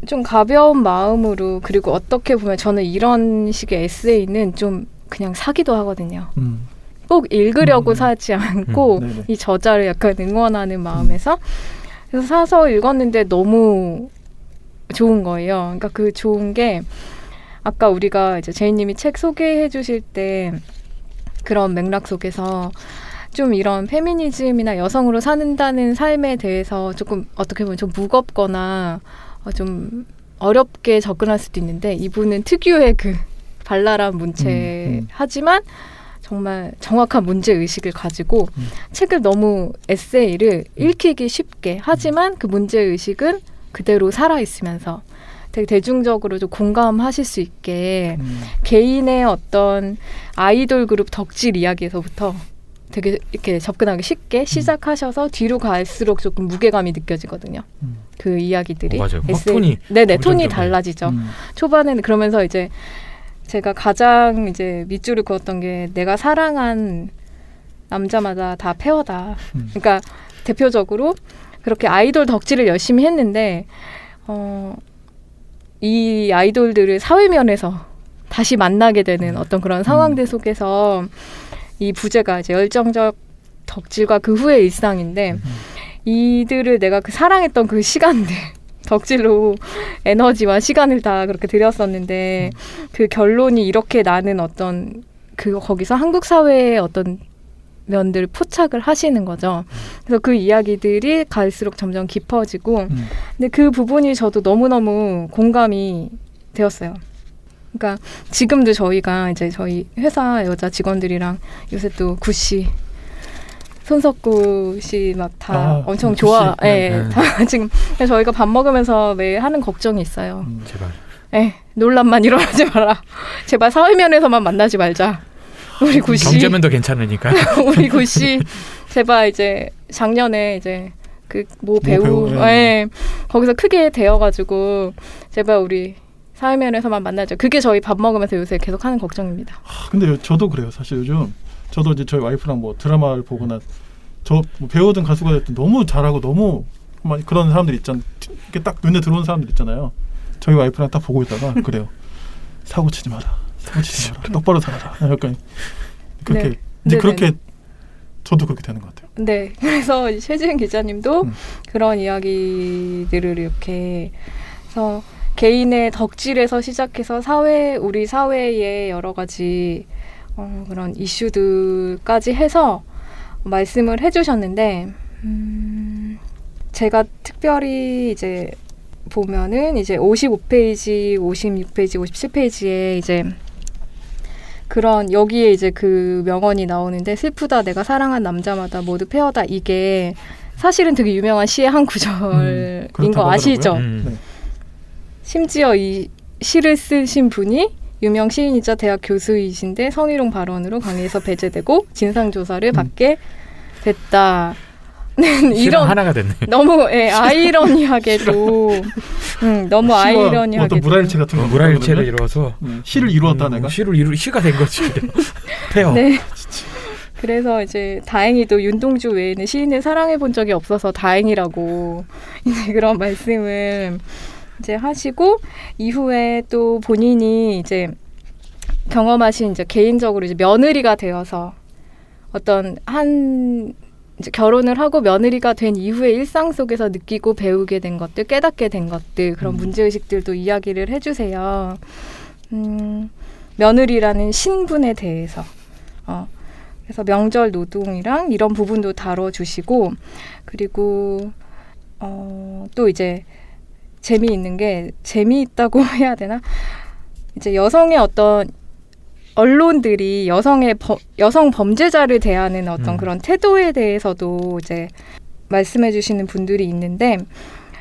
좀 가벼운 마음으로 그리고 어떻게 보면 저는 이런 식의 에세이는 좀 그냥 사기도 하거든요. 꼭 읽으려고 사지 않고 네네. 이 저자를 약간 응원하는 마음에서 그래서 사서 읽었는데 너무 좋은 거예요. 그러니까 그 좋은 게 아까 우리가 이제 제이님이 책 소개해 주실 때 그런 맥락 속에서 좀 이런 페미니즘이나 여성으로 산다는 삶에 대해서 조금 어떻게 보면 좀 무겁거나 좀 어렵게 접근할 수도 있는데 이분은 특유의 그 발랄한 문체 하지만 정말 정확한 문제 의식을 가지고 책을 너무 에세이를 읽히기 쉽게 하지만 그 문제 의식은 그대로 살아 있으면서 되게 대중적으로 좀 공감하실 수 있게 개인의 어떤 아이돌 그룹 덕질 이야기에서부터 되게 이렇게 접근하기 쉽게 시작하셔서 뒤로 갈수록 조금 무게감이 느껴지거든요. 그 이야기들이. 맞아요. 톤이 점점 달라지죠. 초반에는 그러면서 이제 제가 가장 이제 밑줄을 그었던 게 내가 사랑한 남자마다 다 페어다. 그러니까 대표적으로 그렇게 아이돌 덕질을 열심히 했는데 이 아이돌들을 사회면에서 다시 만나게 되는 어떤 그런 상황들 속에서 이 부제가 이제 열정적 덕질과 그 후의 일상인데 이들을 내가 그 사랑했던 그 시간들 덕질로 에너지와 시간을 다 그렇게 들였었는데 그 결론이 이렇게 나는 어떤 거기서 한국 사회의 어떤 면들을 포착을 하시는 거죠. 그래서 그 이야기들이 갈수록 점점 깊어지고 근데 그 부분이 저도 너무너무 공감이 되었어요. 그러니까 지금도 저희가 이제 저희 회사 여자 직원들이랑 요새 또 구씨 손석구 씨 막 다 엄청 구씨. 좋아. 네. 예, 다 지금 그래서 저희가 밥 먹으면서 매일 하는 걱정이 있어요. 제발. 예, 논란만 일어나지 마라. 제발 사회면에서만 만나지 말자. 우리 구씨. 경제면도 괜찮으니까. 우리 구씨 제발 이제 작년에 이제 그 모 배우 예, 거기서 크게 되어가지고 제발 우리 사회면에서만 만나자. 그게 저희 밥 먹으면서 요새 계속 하는 걱정입니다. 근데 저도 그래요. 사실 요즘 저도 이제 저희 와이프랑 뭐 드라마를 보거나 뭐 배우든 가수가 됐든 너무 잘하고 너무 막 그런 사람들 있잖아요. 이렇게 딱 눈에 들어오는 사람들 있잖아요. 저희 와이프랑 딱 보고 있다가 그래요. 사고 치지 마라. 사고 치지 마라. 똑바로 살아라. 약간 그렇게 네. 이제 네네. 그렇게 저도 그렇게 되는 것 같아요. 네, 그래서 이제 최지은 기자님도 그런 이야기들을 이렇게 해서 개인의 덕질에서 시작해서 우리 사회의 여러 가지 그런 이슈들까지 해서 말씀을 해주셨는데, 제가 특별히 이제 보면은 이제 55페이지, 56페이지, 57페이지에 이제 그런 여기에 이제 그 명언이 나오는데 슬프다 내가 사랑한 남자마다 모두 페어다 이게 사실은 되게 유명한 시의 한 구절인 거 아시죠? 네. 심지어 이 시를 쓰신 분이 유명 시인이자 대학 교수이신데 성희롱 발언으로 강의에서 배제되고 진상조사를 받게 됐다. 이런 하나가 됐네. 너무 아이러니하게도 너무 아이러니하게도 어떤 물화일체 같은 거 물화일체를 이루어서 시를 이루었다 내가 시가 된 거지. 페어. 네. 그래서 이제 다행히도 윤동주 외에는 시인을 사랑해 본 적이 없어서 다행이라고 이제 그런 말씀을 이제 하시고 이후에 또 본인이 이제 경험하신 이제 개인적으로 이제 며느리가 되어서 어떤 이제 결혼을 하고 며느리가 된 이후의 일상 속에서 느끼고 배우게 된 것들, 깨닫게 된 것들, 그런 문제의식들도 이야기를 해주세요. 며느리라는 신분에 대해서. 그래서 명절 노동이랑 이런 부분도 다뤄주시고, 그리고 또 이제 재미있는 게, 재미있다고 해야 되나? 이제 여성의 어떤 언론들이 여성 범죄자를 대하는 어떤 그런 태도에 대해서도 이제 말씀해 주시는 분들이 있는데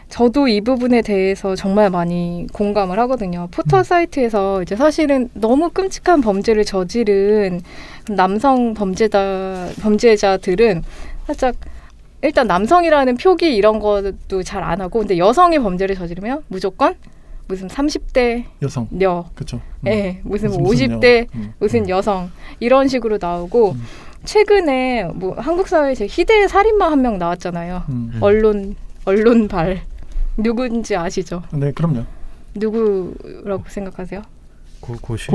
저도 이 부분에 대해서 정말 많이 공감을 하거든요. 포털 사이트에서 이제 사실은 너무 끔찍한 범죄를 저지른 남성 범죄자들은 살짝 일단 남성이라는 표기 이런 것도 잘 안 하고 근데 여성이 범죄를 저지르면 무조건 무슨 30대 여성. 그렇죠. 네, 무슨 50대 무슨 여성 이런 식으로 나오고 최근에 뭐 한국 사회에 희대의 살인마 한 명 나왔잖아요. 언론발 누군지 아시죠? 네, 그럼요. 누구라고 생각하세요? 고시.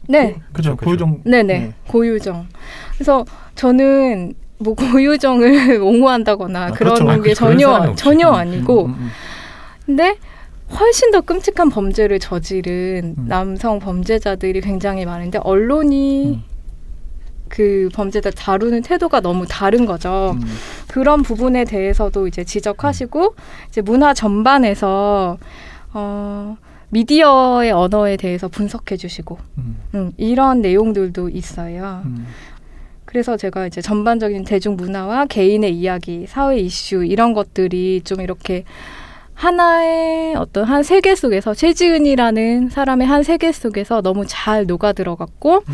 네, 그죠. 고유정. 네네, 고유정. 그래서 저는 뭐 고유정을 옹호한다거나 그런 그렇죠. 게 전혀 아니고, 근데 훨씬 더 끔찍한 범죄를 저지른 남성 범죄자들이 굉장히 많은데 언론이 그 범죄자 다루는 태도가 너무 다른 거죠. 그런 부분에 대해서도 이제 지적하시고 이제 문화 전반에서 미디어의 언어에 대해서 분석해 주시고 이런 내용들도 있어요. 그래서 제가 이제 전반적인 대중문화와 개인의 이야기, 사회 이슈 이런 것들이 좀 이렇게 하나의 어떤 한 세계 속에서 최지은이라는 사람의 한 세계 속에서 너무 잘 녹아 들어갔고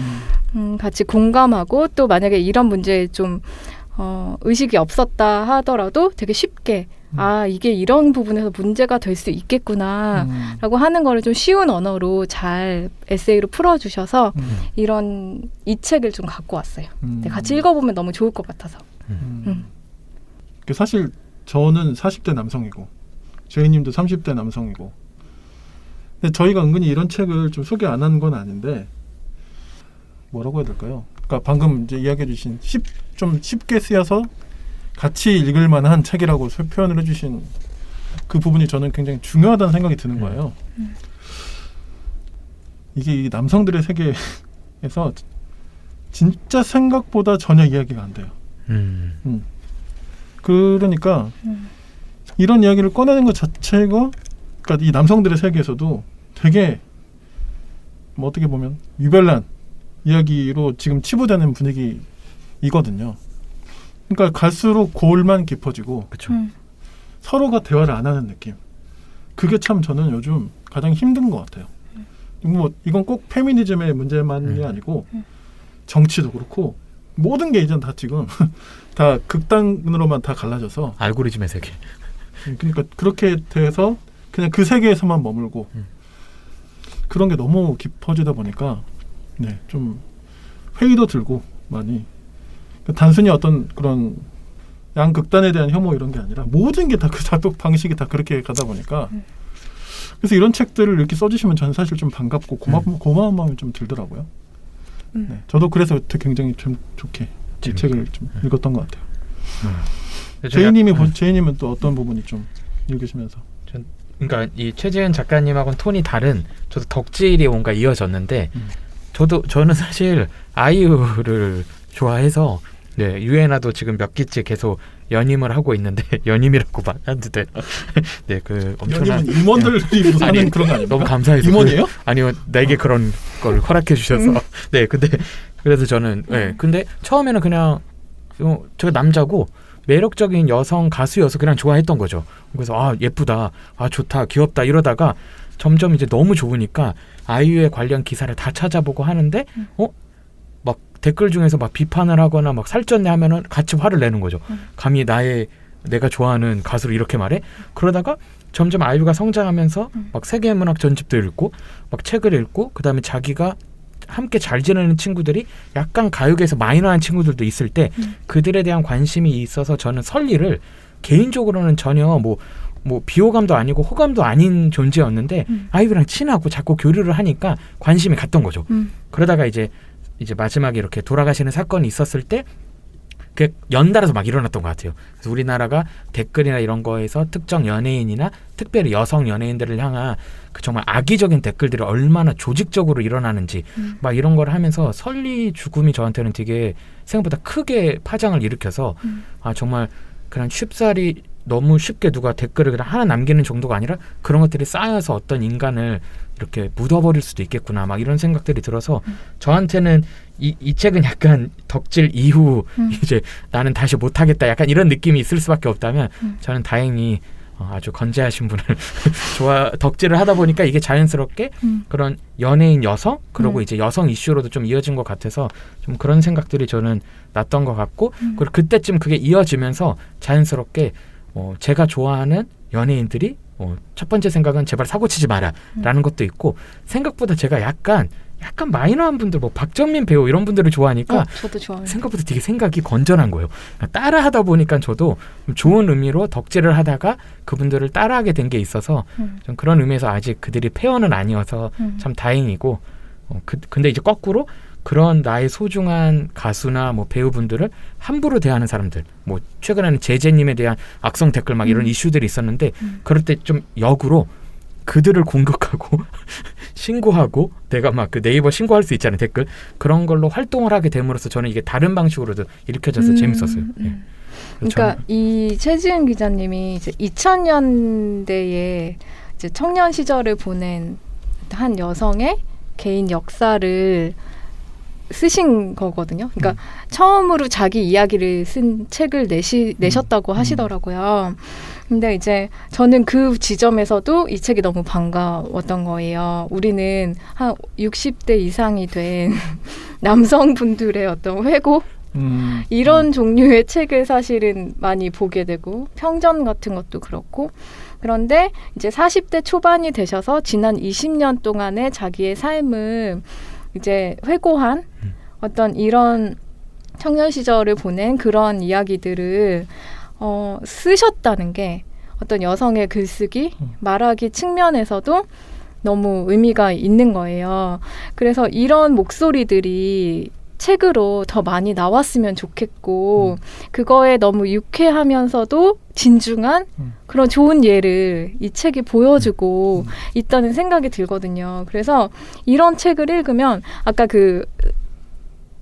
같이 공감하고 또 만약에 이런 문제에 좀 의식이 없었다 하더라도 되게 쉽게 이게 이런 부분에서 문제가 될 수 있겠구나 라고 하는 거를 좀 쉬운 언어로 잘 에세이로 풀어주셔서 이 책을 좀 갖고 왔어요. 네, 같이 읽어보면 너무 좋을 것 같아서. 사실 저는 40대 남성이고 제이님도 30대 남성이고 근데 저희가 은근히 이런 책을 좀 소개 안 한 건 아닌데 뭐라고 해야 될까요? 그러니까 방금 이제 이야기해 주신 좀 쉽게 쓰여서 같이 읽을 만한 책이라고 표현을 해주신 그 부분이 저는 굉장히 중요하다는 생각이 드는 거예요. 이게 남성들의 세계에서 진짜 생각보다 전혀 이야기가 안 돼요. 그러니까 이런 이야기를 꺼내는 것 자체가 그러니까 이 남성들의 세계에서도 되게 뭐 어떻게 보면 유별난 이야기로 지금 치부되는 분위기이거든요. 그러니까 갈수록 골만 깊어지고 그렇죠. 서로가 대화를 안 하는 느낌. 그게 참 저는 요즘 가장 힘든 것 같아요. 뭐 이건 꼭 페미니즘의 문제만이 아니고 정치도 그렇고 모든 게 이젠 다 지금 다 극단으로만 다 갈라져서 알고리즘의 세계. 그러니까 그렇게 돼서 그냥 그 세계에서만 머물고 그런 게 너무 깊어지다 보니까 네, 좀 회의도 들고 많이 그러니까 단순히 어떤 그런 양극단에 대한 혐오 이런 게 아니라 모든 게 다 그 작동 방식이 다 그렇게 가다 보니까 그래서 이런 책들을 이렇게 써주시면 저는 사실 좀 반갑고 고마운 마음이 좀 들더라고요. 네, 저도 그래서 굉장히 좀 좋게 이 책을 좀 읽었던 것 같아요. 제이님은 또 어떤 부분이 좀 읽으시면서? 그러니까 이 최지은 작가님하고는 톤이 다른 저도 덕질이 뭔가 이어졌는데 저는 사실 아이유를 좋아해서 네, 유엔아도 지금 몇 기째 계속 연임을 하고 있는데 연임이라고 말해도 되나? 네, 그 엄청난 연임은 임원들이 하는 그런 거 아닙니까? 너무 감사해서 임원이에요? 아니요, 내게 그런 걸 허락해 주셔서 네, 근데 그래서 저는 네, 근데 처음에는 그냥 제가 남자고 매력적인 여성 가수여서 그냥 좋아했던 거죠. 그래서 아 예쁘다, 아 좋다, 귀엽다 이러다가 점점 이제 너무 좋으니까 아이유에 관련 기사를 다 찾아보고 하는데 막 댓글 중에서 막 비판을 하거나 막 살쪘네 하면은 같이 화를 내는 거죠. 감히 내가 좋아하는 가수를 이렇게 말해? 그러다가 점점 아이유가 성장하면서 막 세계문학 전집도 읽고 막 책을 읽고 그다음에 자기가 함께 잘 지내는 친구들이 약간 가요계에서 마이너한 친구들도 있을 때 그들에 대한 관심이 있어서 저는 설리를 개인적으로는 전혀 뭐 비호감도 아니고 호감도 아닌 존재였는데 아이유랑 친하고 자꾸 교류를 하니까 관심이 갔던 거죠. 그러다가 이제 마지막에 이렇게 돌아가시는 사건이 있었을 때 그게 연달아서 막 일어났던 것 같아요. 그래서 우리나라가 댓글이나 이런 거에서 특정 연예인이나 특별히 여성 연예인들을 향한 그 정말 악의적인 댓글들이 얼마나 조직적으로 일어나는지 막 이런 걸 하면서 설리 죽음이 저한테는 되게 생각보다 크게 파장을 일으켜서 아 정말 그냥 쉽사리 너무 쉽게 누가 댓글을 그냥 하나 남기는 정도가 아니라 그런 것들이 쌓여서 어떤 인간을 이렇게 묻어버릴 수도 있겠구나 막 이런 생각들이 들어서 저한테는 이 책은 약간 덕질 이후 이제 나는 다시 못하겠다 약간 이런 느낌이 있을 수밖에 없다면 저는 다행히 아주 건재하신 분을 덕질을 하다 보니까 이게 자연스럽게 그런 연예인 여성 그리고 이제 여성 이슈로도 좀 이어진 것 같아서 좀 그런 생각들이 저는 났던 것 같고 그리고 그때쯤 그게 이어지면서 자연스럽게 제가 좋아하는 연예인들이 첫 번째 생각은 제발 사고치지 마라 라는 것도 있고 생각보다 제가 약간 마이너한 분들 뭐 박정민 배우 이런 분들을 좋아하니까 저도 좋아해요. 생각보다 되게 생각이 건전한 거예요. 따라 하다 보니까 저도 좋은 의미로 덕질을 하다가 그분들을 따라하게 된 게 있어서 좀 그런 의미에서 아직 그들이 폐허는 아니어서 참 다행이고 근데 이제 거꾸로 그런 나의 소중한 가수나 뭐 배우분들을 함부로 대하는 사람들 뭐 최근에는 제재님에 대한 악성 댓글 막 이런 이슈들이 있었는데 그럴 때 좀 역으로 그들을 공격하고 신고하고 내가 막 그 네이버 신고할 수 있잖아요 댓글 그런 걸로 활동을 하게 됨으로써 저는 이게 다른 방식으로도 읽혀져서 재밌었어요. 예. 그러니까 이 최지은 기자님이 이제 2000년대에 이제 청년 시절을 보낸 한 여성의 개인 역사를 쓰신 거거든요. 그러니까 처음으로 자기 이야기를 쓴 책을 내셨다고 하시더라고요. 근데 이제 저는 그 지점에서도 이 책이 너무 반가웠던 거예요. 우리는 한 60대 이상이 된 남성분들의 어떤 회고 이런 종류의 책을 사실은 많이 보게 되고 평전 같은 것도 그렇고 그런데 이제 40대 초반이 되셔서 지난 20년 동안의 자기의 삶을 이제 회고한 어떤 이런 청년 시절을 보낸 그런 이야기들을 쓰셨다는 게 어떤 여성의 글쓰기, 말하기 측면에서도 너무 의미가 있는 거예요. 그래서 이런 목소리들이 책으로 더 많이 나왔으면 좋겠고 그거에 너무 유쾌하면서도 진중한 그런 좋은 예를 이 책이 보여주고 있다는 생각이 들거든요. 그래서 이런 책을 읽으면 아까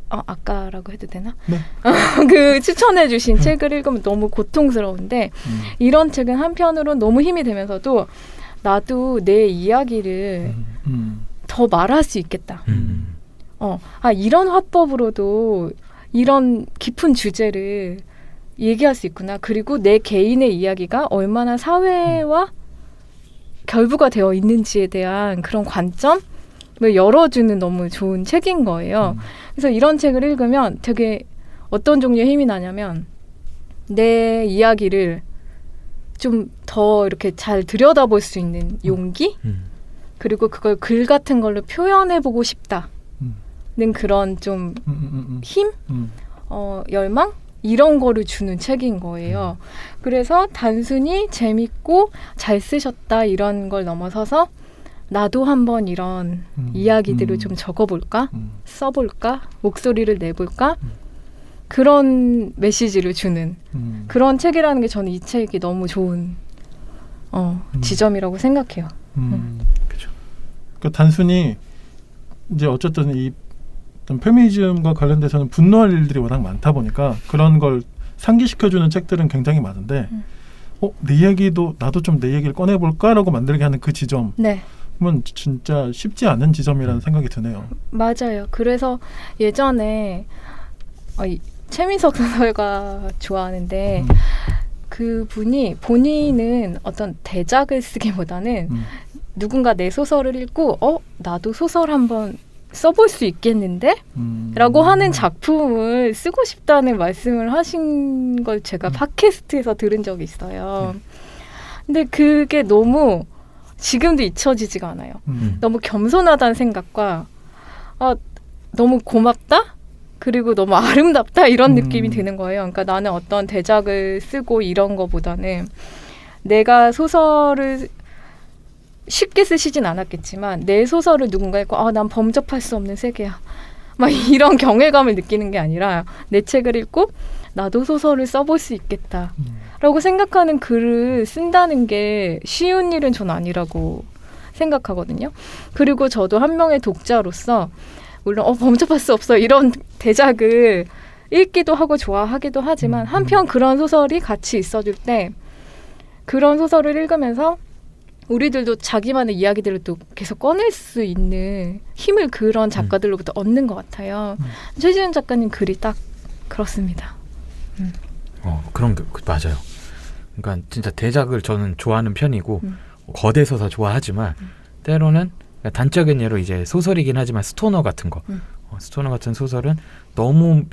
아까라고 해도 되나? 네. 그 추천해 주신 책을 읽으면 너무 고통스러운데 이런 책은 한편으로 너무 힘이 되면서도 나도 내 이야기를 더 말할 수 있겠다. 이런 화법으로도 이런 깊은 주제를 얘기할 수 있구나. 그리고 내 개인의 이야기가 얼마나 사회와 결부가 되어 있는지에 대한 그런 관점을 열어주는 너무 좋은 책인 거예요. 그래서 이런 책을 읽으면 되게 어떤 종류의 힘이 나냐면 내 이야기를 좀 더 이렇게 잘 들여다볼 수 있는 용기? 그리고 그걸 글 같은 걸로 표현해보고 싶다는 그런 좀 힘? 열망? 이런 거를 주는 책인 거예요. 그래서 단순히 재밌고 잘 쓰셨다 이런 걸 넘어서서 나도 한번 이런 이야기들을 좀 적어볼까? 써볼까? 목소리를 내볼까? 그런 메시지를 주는 그런 책이라는 게 저는 이 책이 너무 좋은 지점이라고 생각해요. 그렇죠. 그러니까 단순히 이제 어쨌든 이 어떤 페미니즘과 관련돼서는 분노할 일들이 워낙 많다 보니까 그런 걸 상기시켜주는 책들은 굉장히 많은데 내 얘기도 나도 좀 내 얘기를 꺼내볼까라고 만들게 하는 그 지점은 네. 진짜 쉽지 않은 지점이라는 생각이 드네요. 맞아요. 그래서 예전에 최민석 소설가 좋아하는데 그분이 본인은 어떤 대작을 쓰기보다는 누군가 내 소설을 읽고 나도 소설 한번 써볼 수 있겠는데? 라고 하는 작품을 쓰고 싶다는 말씀을 하신 걸 제가 팟캐스트에서 들은 적이 있어요. 근데 그게 너무 지금도 잊혀지지가 않아요. 너무 겸손하다는 생각과 너무 고맙다? 그리고 너무 아름답다? 이런 느낌이 드는 거예요. 그러니까 나는 어떤 대작을 쓰고 이런 거보다는 내가 소설을 쉽게 쓰시진 않았겠지만 내 소설을 누군가 읽고 난 범접할 수 없는 세계야. 막 이런 경외감을 느끼는 게 아니라 내 책을 읽고 나도 소설을 써볼 수 있겠다. 라고 생각하는 글을 쓴다는 게 쉬운 일은 전 아니라고 생각하거든요. 그리고 저도 한 명의 독자로서 물론 범접할 수 없어 이런 대작을 읽기도 하고 좋아하기도 하지만 한편 그런 소설이 같이 있어줄 때 그런 소설을 읽으면서 우리들도 자기만의 이야기들을 또 계속 꺼낼 수 있는 힘을 그런 작가들로부터 얻는 것 같아요. 최지은 작가님 글이 딱 그렇습니다. 그런 게 맞아요. 그러니까 진짜 대작을 저는 좋아하는 편이고 거대 서사 좋아하지만 때로는 단적인 예로 이제 소설이긴 하지만 스토너 같은 거 스토너 같은 소설은 너무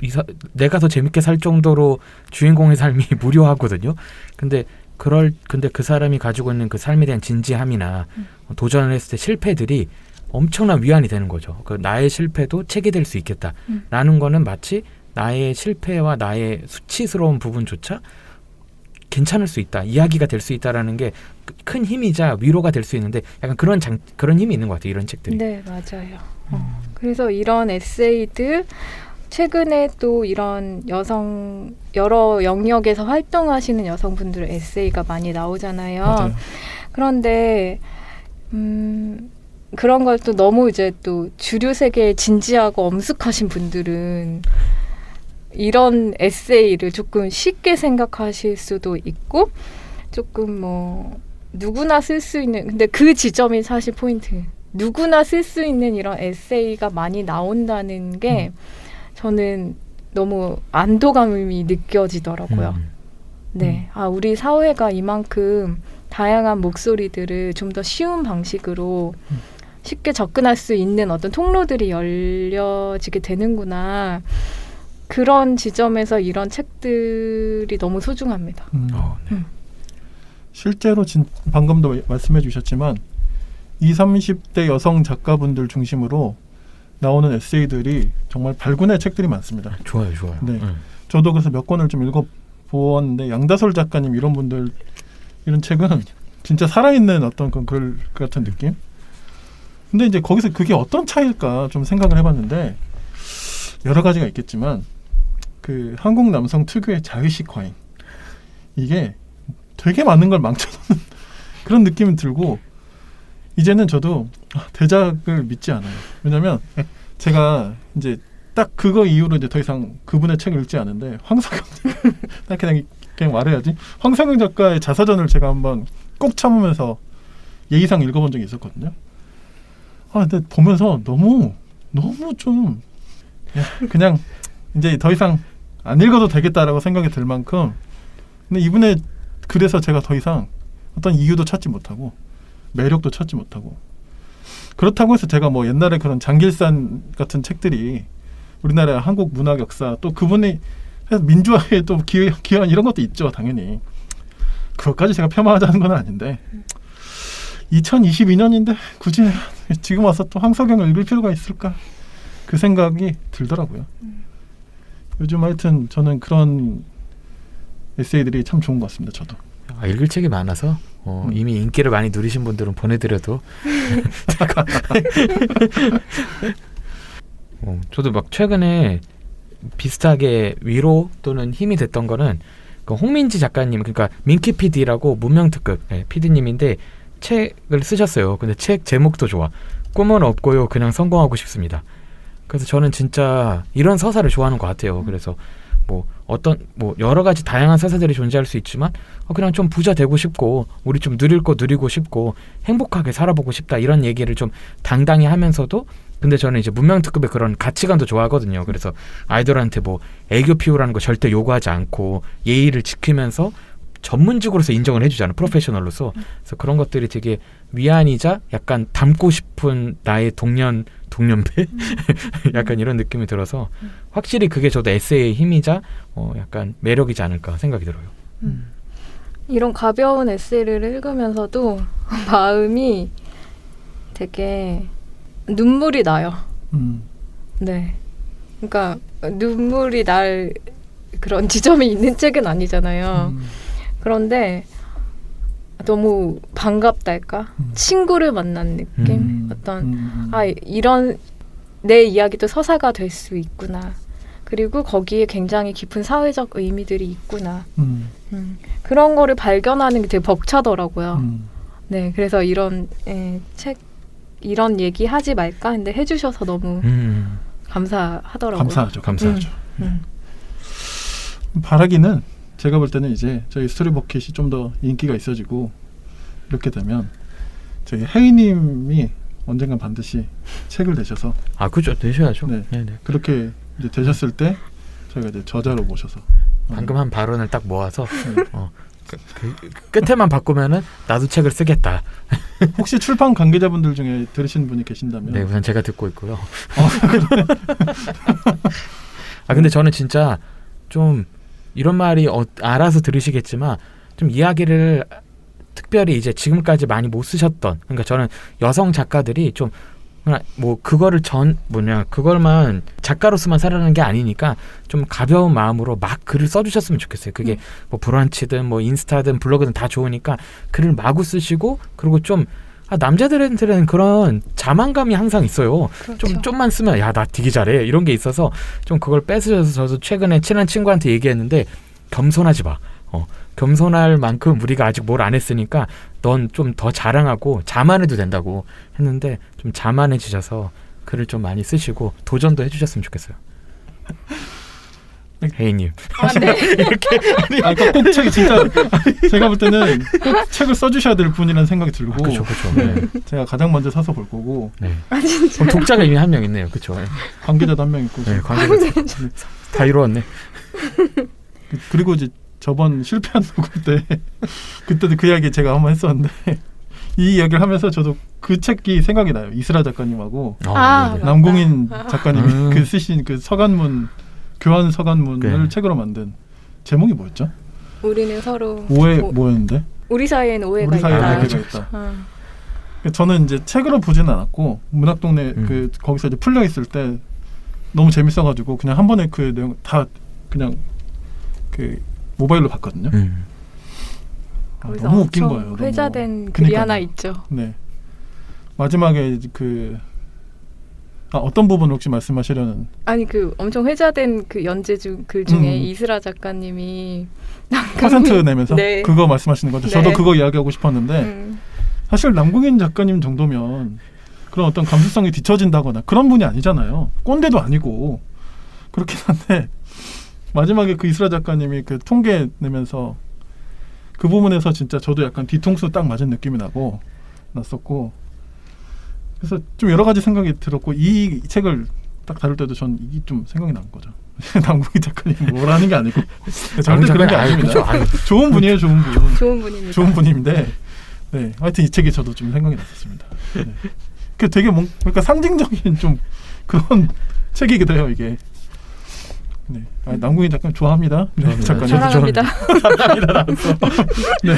내가 더 재밌게 살 정도로 주인공의 삶이 무료하거든요. 근데 그 사람이 가지고 있는 그 삶에 대한 진지함이나 도전을 했을 때 실패들이 엄청난 위안이 되는 거죠. 그 나의 실패도 책이 될 수 있겠다라는 거는 마치 나의 실패와 나의 수치스러운 부분조차 괜찮을 수 있다, 이야기가 될 수 있다라는 게 큰 힘이자 위로가 될 수 있는데 약간 그런 힘이 있는 것 같아요. 이런 책들이. 네, 맞아요. 그래서 이런 에세이들 최근에 또 이런 여러 영역에서 활동하시는 여성분들의 에세이가 많이 나오잖아요. 맞아요. 그런데 그런 걸 또 너무 이제 또 주류 세계에 진지하고 엄숙하신 분들은 이런 에세이를 조금 쉽게 생각하실 수도 있고 조금 누구나 쓸 수 있는 근데 그 지점이 사실 포인트. 누구나 쓸 수 있는 이런 에세이가 많이 나온다는 게 저는 너무 안도감이 느껴지더라고요. 네, 우리 사회가 이만큼 다양한 목소리들을 좀 더 쉬운 방식으로 쉽게 접근할 수 있는 어떤 통로들이 열려지게 되는구나. 그런 지점에서 이런 책들이 너무 소중합니다. 네. 실제로 방금도 말씀해 주셨지만 20, 30대 여성 작가분들 중심으로 나오는 에세이들이 정말 발군의 책들이 많습니다. 좋아요. 네, 저도 그래서 몇 권을 좀 읽어보았는데 양다솔 작가님 이런 분들 이런 책은 진짜 살아있는 어떤 글 같은 느낌? 근데 이제 거기서 그게 어떤 차이일까 좀 생각을 해봤는데 여러 가지가 있겠지만 그 한국 남성 특유의 자의식 과잉 이게 되게 많은 걸 망쳐놓는 그런 느낌이 들고 이제는 저도 대작을 믿지 않아요. 왜냐면 제가 이제 딱 그거 이후로 이제 더 이상 그분의 책을 읽지 않은데 황석영 딱 그냥 말해야지. 황석영 작가의 자서전을 제가 한번 꼭 참으면서 예의상 읽어본 적이 있었거든요. 근데 보면서 너무 좀 그냥 이제 더 이상 안 읽어도 되겠다라고 생각이 들 만큼. 근데 이분의 글에서 제가 더 이상 어떤 이유도 찾지 못하고 매력도 찾지 못하고, 그렇다고 해서 제가 뭐 옛날에 그런 장길산 같은 책들이 우리나라 한국 문학 역사, 또 그분이 민주화에 또 기여한 이런 것도 있죠, 당연히. 그것까지 제가 폄하하자는 건 아닌데 2022년인데 굳이 지금 와서 또 황석영을 읽을 필요가 있을까, 그 생각이 들더라고요. 요즘 하여튼 저는 그런 에세이들이 참 좋은 것 같습니다. 저도. 읽을 책이 많아서 이미 인기를 많이 누리신 분들은 보내드려도 저도 막 최근에 비슷하게 위로 또는 힘이 됐던 거는 그 홍민지 작가님, 그러니까 민키 PD라고 문명특급 PD님인데 책을 쓰셨어요. 근데 책 제목도 좋아. 꿈은 없고요, 그냥 성공하고 싶습니다. 그래서 저는 진짜 이런 서사를 좋아하는 것 같아요. 그래서 뭐 여러 가지 다양한 서사들이 존재할 수 있지만 그냥 좀 부자 되고 싶고 우리 좀 누릴 거 누리고 싶고 행복하게 살아보고 싶다, 이런 얘기를 좀 당당히 하면서도, 근데 저는 이제 문명특급의 그런 가치관도 좋아하거든요. 그래서 아이들한테 뭐 애교 피우라는 거 절대 요구하지 않고 예의를 지키면서 전문직으로서 인정을 해주잖아요, 프로페셔널로서. 그래서 그런 것들이 되게 위안이자 약간 닮고 싶은 나의 동년배 약간 이런 느낌이 들어서 확실히 그게 저도 에세이의 힘이자 약간 매력이지 않을까 생각이 들어요. 이런 가벼운 에세이를 읽으면서도 마음이 되게 눈물이 나요. 네. 그러니까 눈물이 날 그런 지점이 있는 책은 아니잖아요. 그런데 너무 반갑달까? 친구를 만난 느낌? 이런 내 이야기도 서사가 될 수 있구나. 그리고 거기에 굉장히 깊은 사회적 의미들이 있구나. 그런 거를 발견하는 게 되게 벅차더라고요. 네, 그래서 이런 책, 이런 얘기 하지 말까 했는데 해주셔서 너무 감사하더라고요. 감사하죠. 바라기는 제가 볼 때는 이제 저희 스토리버킷이 좀 더 인기가 있어지고 이렇게 되면 저희 혜인님이 언젠간 반드시 책을 내셔서 그죠, 내셔야죠. 네. 그렇게 이제 되셨을 때 저희가 이제 저자로 모셔서 방금 한 발언을 딱 모아서 끝에만 바꾸면은 나도 책을 쓰겠다. 혹시 출판 관계자분들 중에 들으시는 분이 계신다면 네, 우선 제가 듣고 있고요. 근데 저는 진짜 좀 이런 말이 알아서 들으시겠지만 좀 이야기를 특별히 이제 지금까지 많이 못 쓰셨던, 그러니까 저는 여성 작가들이 좀 뭐 그걸만 작가로서만 살아가는 게 아니니까 좀 가벼운 마음으로 막 글을 써주셨으면 좋겠어요. 그게 뭐 브런치든 뭐 인스타든 블로그든 다 좋으니까 글을 마구 쓰시고, 그리고 좀 남자들한테는 그런 자만감이 항상 있어요. 그렇죠. 좀만 쓰면 야, 나 되게 잘해 이런 게 있어서 좀 그걸 뺏으셔서, 저도 최근에 친한 친구한테 얘기했는데 겸손하지 마. 겸손할 만큼 우리가 아직 뭘 안 했으니까 넌 좀 더 자랑하고 자만해도 된다고 했는데, 좀 자만해지셔서 글을 좀 많이 쓰시고 도전도 해주셨으면 좋겠어요. 혜인님. 네. 이렇게 꼭 책이 진짜 제가 볼 때는 꼭 책을 써주셔야 될 분이라는 생각이 들고. 그렇죠. 네. 제가 가장 먼저 사서 볼 거고. 네. 독자가 이미 한 명 있네요. 그렇죠. 네. 관계자도 한 명 있고. 네, 관계자 다 이루었네. 그리고 이제 저번 실패한 녹음 때 그때도 그 이야기 제가 한번 했었는데 이 이야기를 하면서 저도 그 책이 생각이 나요. 이슬아 작가님하고 남궁인 작가님이 그 쓰신 그 서간문, 교환 서간문을 책으로 만든, 제목이 뭐였죠? 우리는 서로 뭐였는데? 우리 사이에는 오해가 있다. 저는 이제 책으로 보지는 않았고 문학동네 거기서 이제 풀려 있을 때 너무 재밌어가지고 그냥 한 번에 그 내용 다 그냥 그 모바일로 봤거든요. 너무 웃긴 거예요. 회자된 글이 하나 있죠. 네. 마지막에 어떤 부분을 혹시 말씀하시려는? 아니, 그 엄청 회자된 그 연재 글 중에 이슬아 작가님이 퍼센트 내면서 네. 그거 말씀하시는 거죠. 네. 저도 그거 이야기하고 싶었는데 사실 남궁인 작가님 정도면 그런 어떤 감수성이 뒤처진다거나 그런 분이 아니잖아요. 꼰대도 아니고. 그렇긴 한데 마지막에 그 이슬아 작가님이 그 통계 내면서 그 부분에서 진짜 저도 약간 뒤통수 딱 맞은 느낌이 났었고, 그래서 좀 여러 가지 생각이 들었고 이 책을 딱 다룰 때도 전 이게 좀 생각이 난 거죠. 남궁희 작가님 뭐라는 게 아니고 절대 그런 게 아닙니다. 좋은 분이에요, 좋은 분. 좋은 분입니다. 좋은 분인데, 네, 하여튼 이 책이 저도 좀 생각이 났었습니다. 네. 그 되게 그러니까 상징적인 좀 그런 책이기도 해요, 이게. 네, 남궁희 작가님 좋아합니다. 네, 작가님 사랑합니다. 사랑합니다. 네.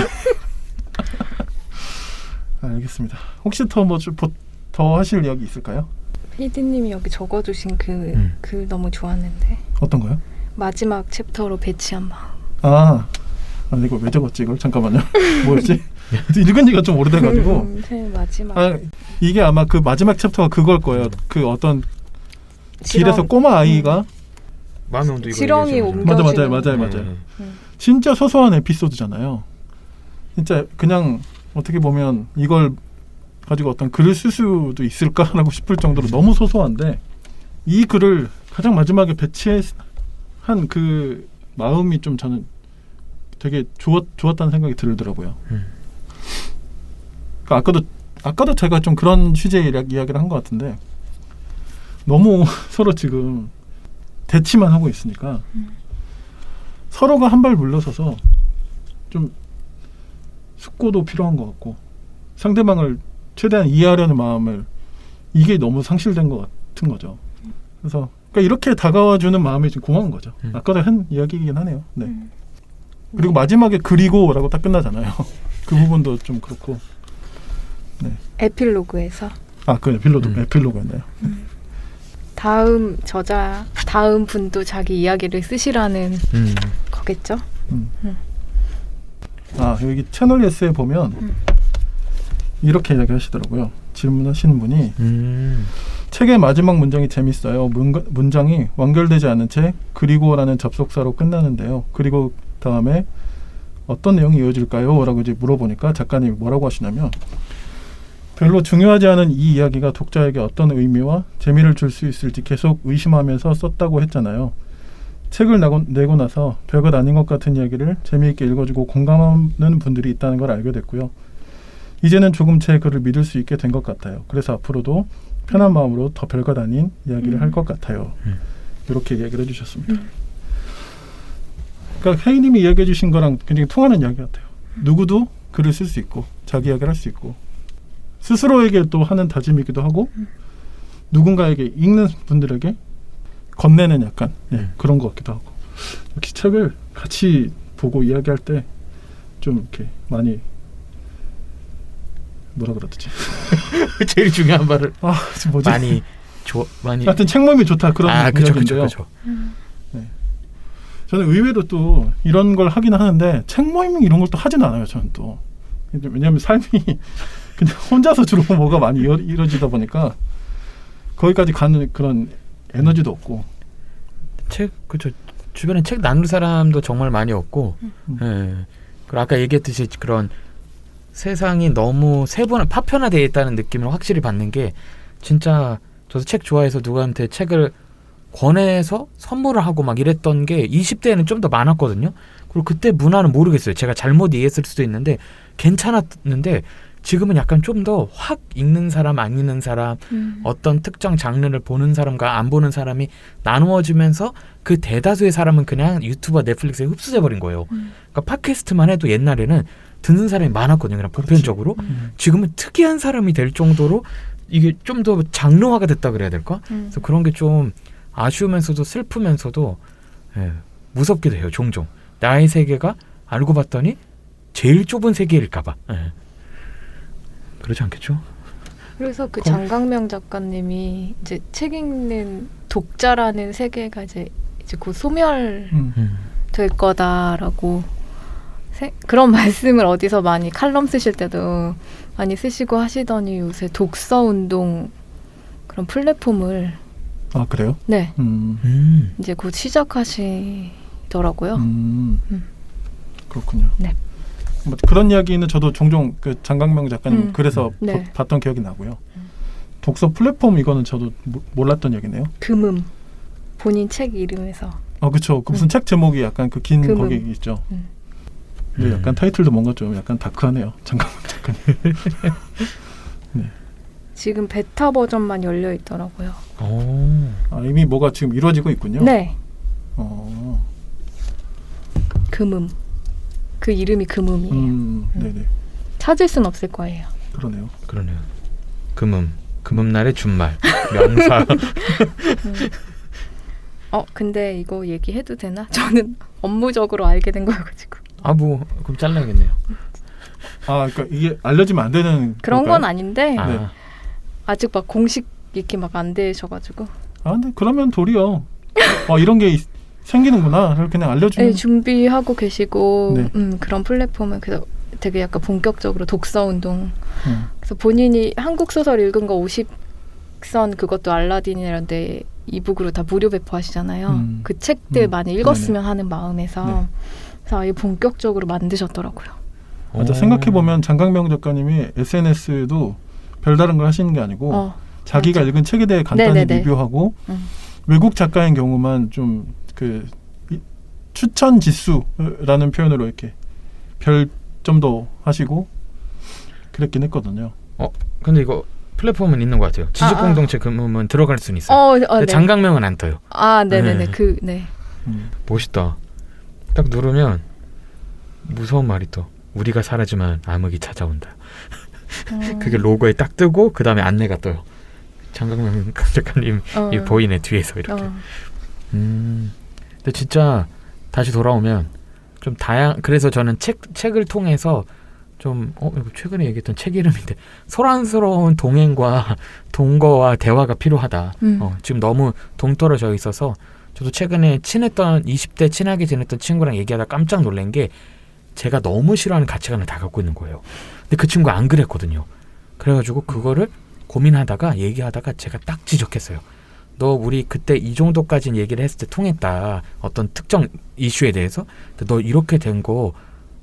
알겠습니다. 혹시 더 하실 이야기 있을까요? 피디님이 여기 적어주신 그 너무 좋았는데 어떤 거요? 마지막 챕터로 배치한 마음. 아니 이거 왜 적었지 이걸? 잠깐만요. 뭐였지? 읽은 지가 좀 오래돼가지고. 네, 마지막. 이게 아마 그 마지막 챕터가 그걸 거예요. 그 어떤 길에서 꼬마 아이가 마음의 온도 이거 지렁이 얘기하시는 거죠? 맞아요. 진짜 소소한 에피소드잖아요. 진짜 그냥 어떻게 보면 이걸 가지고 어떤 글을 쓸 수도 있을까라고 싶을 정도로 너무 소소한데 이 글을 가장 마지막에 배치한 그 마음이 좀 저는 되게 좋았다는 생각이 들더라고요. 그러니까 아까도 제가 좀 그런 취지의 이야기를 한 것 같은데 너무 서로 지금 대치만 하고 있으니까 서로가 한 발 물러서서 좀 숙고도 필요한 것 같고 상대방을 최대한 이해하려는 마음을 이게 너무 상실된 것 같은 거죠. 그래서 그러니까 이렇게 다가와주는 마음이 좀 고마운 거죠. 아까도 한 이야기이긴 하네요. 네. 그리고 마지막에 그리고라고 딱 끝나잖아요. 그 부분도 좀 그렇고. 네. 에필로그에서. 그 에필로그였네요. 다음 분도 자기 이야기를 쓰시라는 거겠죠. 여기 채널 S에 보면 이렇게 이야기하시더라고요. 질문하시는 분이 책의 마지막 문장이 재밌어요. 문장이 완결되지 않은 채 그리고라는 접속사로 끝나는데요. 그리고 다음에 어떤 내용이 이어질까요? 라고 이제 물어보니까 작가님이 뭐라고 하시냐면 별로 중요하지 않은 이 이야기가 독자에게 어떤 의미와 재미를 줄 수 있을지 계속 의심하면서 썼다고 했잖아요. 책을 내고 나서 별것 아닌 것 같은 이야기를 재미있게 읽어주고 공감하는 분들이 있다는 걸 알게 됐고요. 이제는 조금 제 글을 믿을 수 있게 된 것 같아요. 그래서 앞으로도 편한 마음으로 더 별것 아닌 이야기를 할 것 같아요. 이렇게 이야기를 해주셨습니다. 그러니까 혜인님이 이야기해 주신 거랑 굉장히 통하는 이야기 같아요. 누구도 글을 쓸 수 있고 자기 이야기를 할 수 있고 스스로에게 또 하는 다짐이기도 하고 누군가에게 읽는 분들에게 건네는 약간 그런 것 같기도 하고 역시 책을 같이 보고 이야기할 때 좀 이렇게 많이 뭐라 그러지? 제일 중요한 말을 뭐지? 많이 하여튼 책 모임이 좋다 그런 이야기인데요. 그쵸. 네. 저는 의외로 또 이런 걸 하긴 하는데 책 모임 이런 걸 또 하진 않아요. 저는 또 왜냐하면 삶이 그냥 혼자서 주로 뭐가 많이 이루어지다 보니까 거기까지 가는 그런 에너지도 없고 그쵸. 주변에 책 나눌 사람도 정말 많이 없고 그리고 아까 얘기했듯이 그런 세상이 너무 파편화되어 있다는 느낌을 확실히 받는 게 진짜 저도 책 좋아해서 누구한테 책을 권해서 선물을 하고 막 이랬던 게 20대에는 좀 더 많았거든요. 그리고 그때 문화는 모르겠어요. 제가 잘못 이해했을 수도 있는데 괜찮았는데 지금은 약간 좀 더 확 읽는 사람 안 읽는 사람 어떤 특정 장르를 보는 사람과 안 보는 사람이 나누어지면서 그 대다수의 사람은 그냥 유튜브와 넷플릭스에 흡수돼 버린 거예요. 그러니까 팟캐스트만 해도 옛날에는 듣는 사람이 많았거든요. 그냥 보편적으로. 지금은 특이한 사람이 될 정도로 이게 좀 더 장르화가 됐다 그래야 될까? 그래서 그런 게 좀 아쉬우면서도 슬프면서도 무섭기도 해요. 종종. 나의 세계가 알고 봤더니 제일 좁은 세계일까 봐. 그렇지 않겠죠? 그래서 그 장강명 작가님이 이제 책 읽는 독자라는 세계가 이제 곧 소멸될 거다라고 그런 말씀을 어디서 많이 칼럼 쓰실 때도 많이 쓰시고 하시더니 요새 독서 운동 그런 플랫폼을 그래요? 네. 이제 곧 시작하시더라고요. 그렇군요. 네. 뭐 그런 이야기는 저도 종종 그 장강명 작가님 글에서 네. 봤던 기억이 나고요. 독서 플랫폼 이거는 저도 몰랐던 얘기네요. 금음 본인 책 이름에서. 그렇죠. 그 무슨 책 제목이 약간 그 긴 금음. 거기 있죠. 근데 약간 타이틀도 뭔가 좀 약간 다크하네요. 장강명 작가님. 네. 지금 베타 버전만 열려 있더라고요. 오. 아, 이미 뭐가 지금 이루어지고 있군요. 네, 어, 금음. 그 이름이 금음이에요. 네네. 찾을 순 없을 거예요. 그러네요. 그러네요. 금음날의 준말 명사. 근데 이거 얘기해도 되나? 저는 업무적으로 알게 된 거여가지고. 아 뭐 그럼 잘라야겠네요. 아, 그러니까 이게 알려지면 안 되는 그런 걸까요? 건 아닌데 아, 네. 아직 막 공식 이렇게 막 안 되셔가지고. 아, 근데 그러면 도리어 이런 게 생기는구나. 그걸 그냥 알려주면. 네, 준비하고 계시고 네. 그런 플랫폼은 그래서 되게 약간 본격적으로 독서 운동. 음. 그래서 본인이 한국 소설 읽은 거 50선 그것도 알라딘이라는데 이북으로 다 무료 배포하시잖아요. 그 책들 많이 읽었으면 하는 마음에서 네. 그래서 아예 본격적으로 만드셨더라고요. 맞아, 생각해보면 장강명 작가님이 SNS도 별다른 걸 하시는 게 아니고 자기가 맞아. 읽은 책에 대해 간단히 네네네. 리뷰하고 외국 작가인 경우만 좀 그 추천 지수라는 표현으로 이렇게 별점도 하시고 그랬긴 했거든요. 근데 이거 플랫폼은 있는 것 같아요. 지식 공동체 금음은 들어갈 수는 있어요. 근데 네. 장강명은 안 떠요. 네네네. 네. 네. 멋있다. 딱 누르면 무서운 말이 떠. 우리가 사라지면 암흑이 찾아온다. 그게 로고에 딱 뜨고 그 다음에 안내가 떠요. 장강명 작가님 이 보이네 뒤에서 이렇게. 근데 진짜 다시 돌아오면 좀 그래서 저는 책을 통해서 좀 이거 최근에 얘기했던 책 이름인데 소란스러운 동행과 동거와 대화가 필요하다. 지금 너무 동떨어져 있어서 저도 최근에 20대 친하게 지냈던 친구랑 얘기하다 깜짝 놀란 게 제가 너무 싫어하는 가치관을 다 갖고 있는 거예요. 근데 그 친구가 안 그랬거든요. 그래가지고 그거를 고민하다가 얘기하다가 제가 딱 지적했어요. 너 우리 그때 이 정도까지는 얘기를 했을 때 통했다. 어떤 특정 이슈에 대해서. 근데 너 이렇게 된 거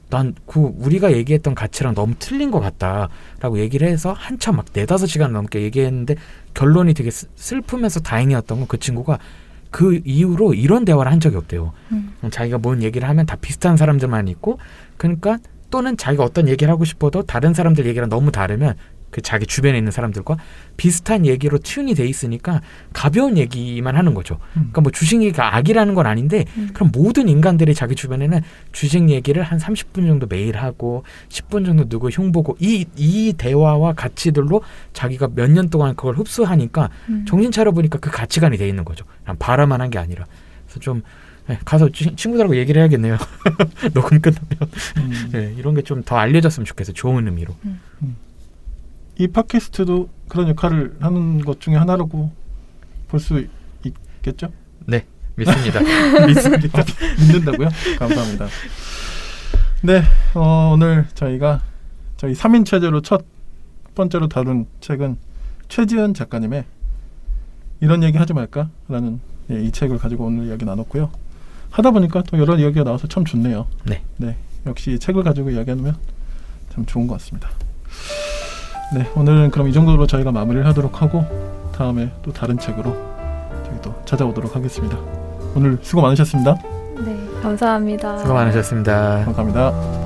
난 우리가 얘기했던 가치랑 너무 틀린 것 같다 라고 얘기를 해서 한참 막 4-5시간 넘게 얘기했는데 결론이 되게 슬프면서 다행이었던 건 그 친구가 그 이후로 이런 대화를 한 적이 없대요. 자기가 뭔 얘기를 하면 다 비슷한 사람들만 있고 그러니까 또는 자기가 어떤 얘기를 하고 싶어도 다른 사람들 얘기랑 너무 다르면 그 자기 주변에 있는 사람들과 비슷한 얘기로 튠이 돼 있으니까 가벼운 얘기만 하는 거죠. 그러니까 뭐 주식 얘기가 악이라는 건 아닌데 그럼 모든 인간들이 자기 주변에는 주식 얘기를 한 30분 정도 매일 하고 10분 정도 누구 흉보고 이 대화와 가치들로 자기가 몇 년 동안 그걸 흡수하니까 정신 차려보니까 그 가치관이 돼 있는 거죠. 그냥 바라만 한 게 아니라. 그래서 좀 가서 친구들하고 얘기를 해야겠네요. 녹음 끝나면. 네, 이런 게 좀 더 알려졌으면 좋겠어요. 좋은 의미로. 이 팟캐스트도 그런 역할을 하는 것 중에 하나라고 볼 수 있겠죠? 네, 믿습니다. 믿습니다. 믿는다고요? 감사합니다. 네, 오늘 저희 3인 체제로 첫 번째로 다룬 책은 최지은 작가님의 이런 얘기 하지 말까라는 이 책을 가지고 오늘 이야기 나눴고요. 하다 보니까 또 여러 이야기가 나와서 참 좋네요. 네, 역시 책을 가지고 이야기하면 참 좋은 것 같습니다. 네, 오늘은 그럼 이 정도로 저희가 마무리를 하도록 하고 다음에 또 다른 책으로 저희 또 찾아오도록 하겠습니다. 오늘 수고 많으셨습니다. 네, 감사합니다. 수고 많으셨습니다. 감사합니다.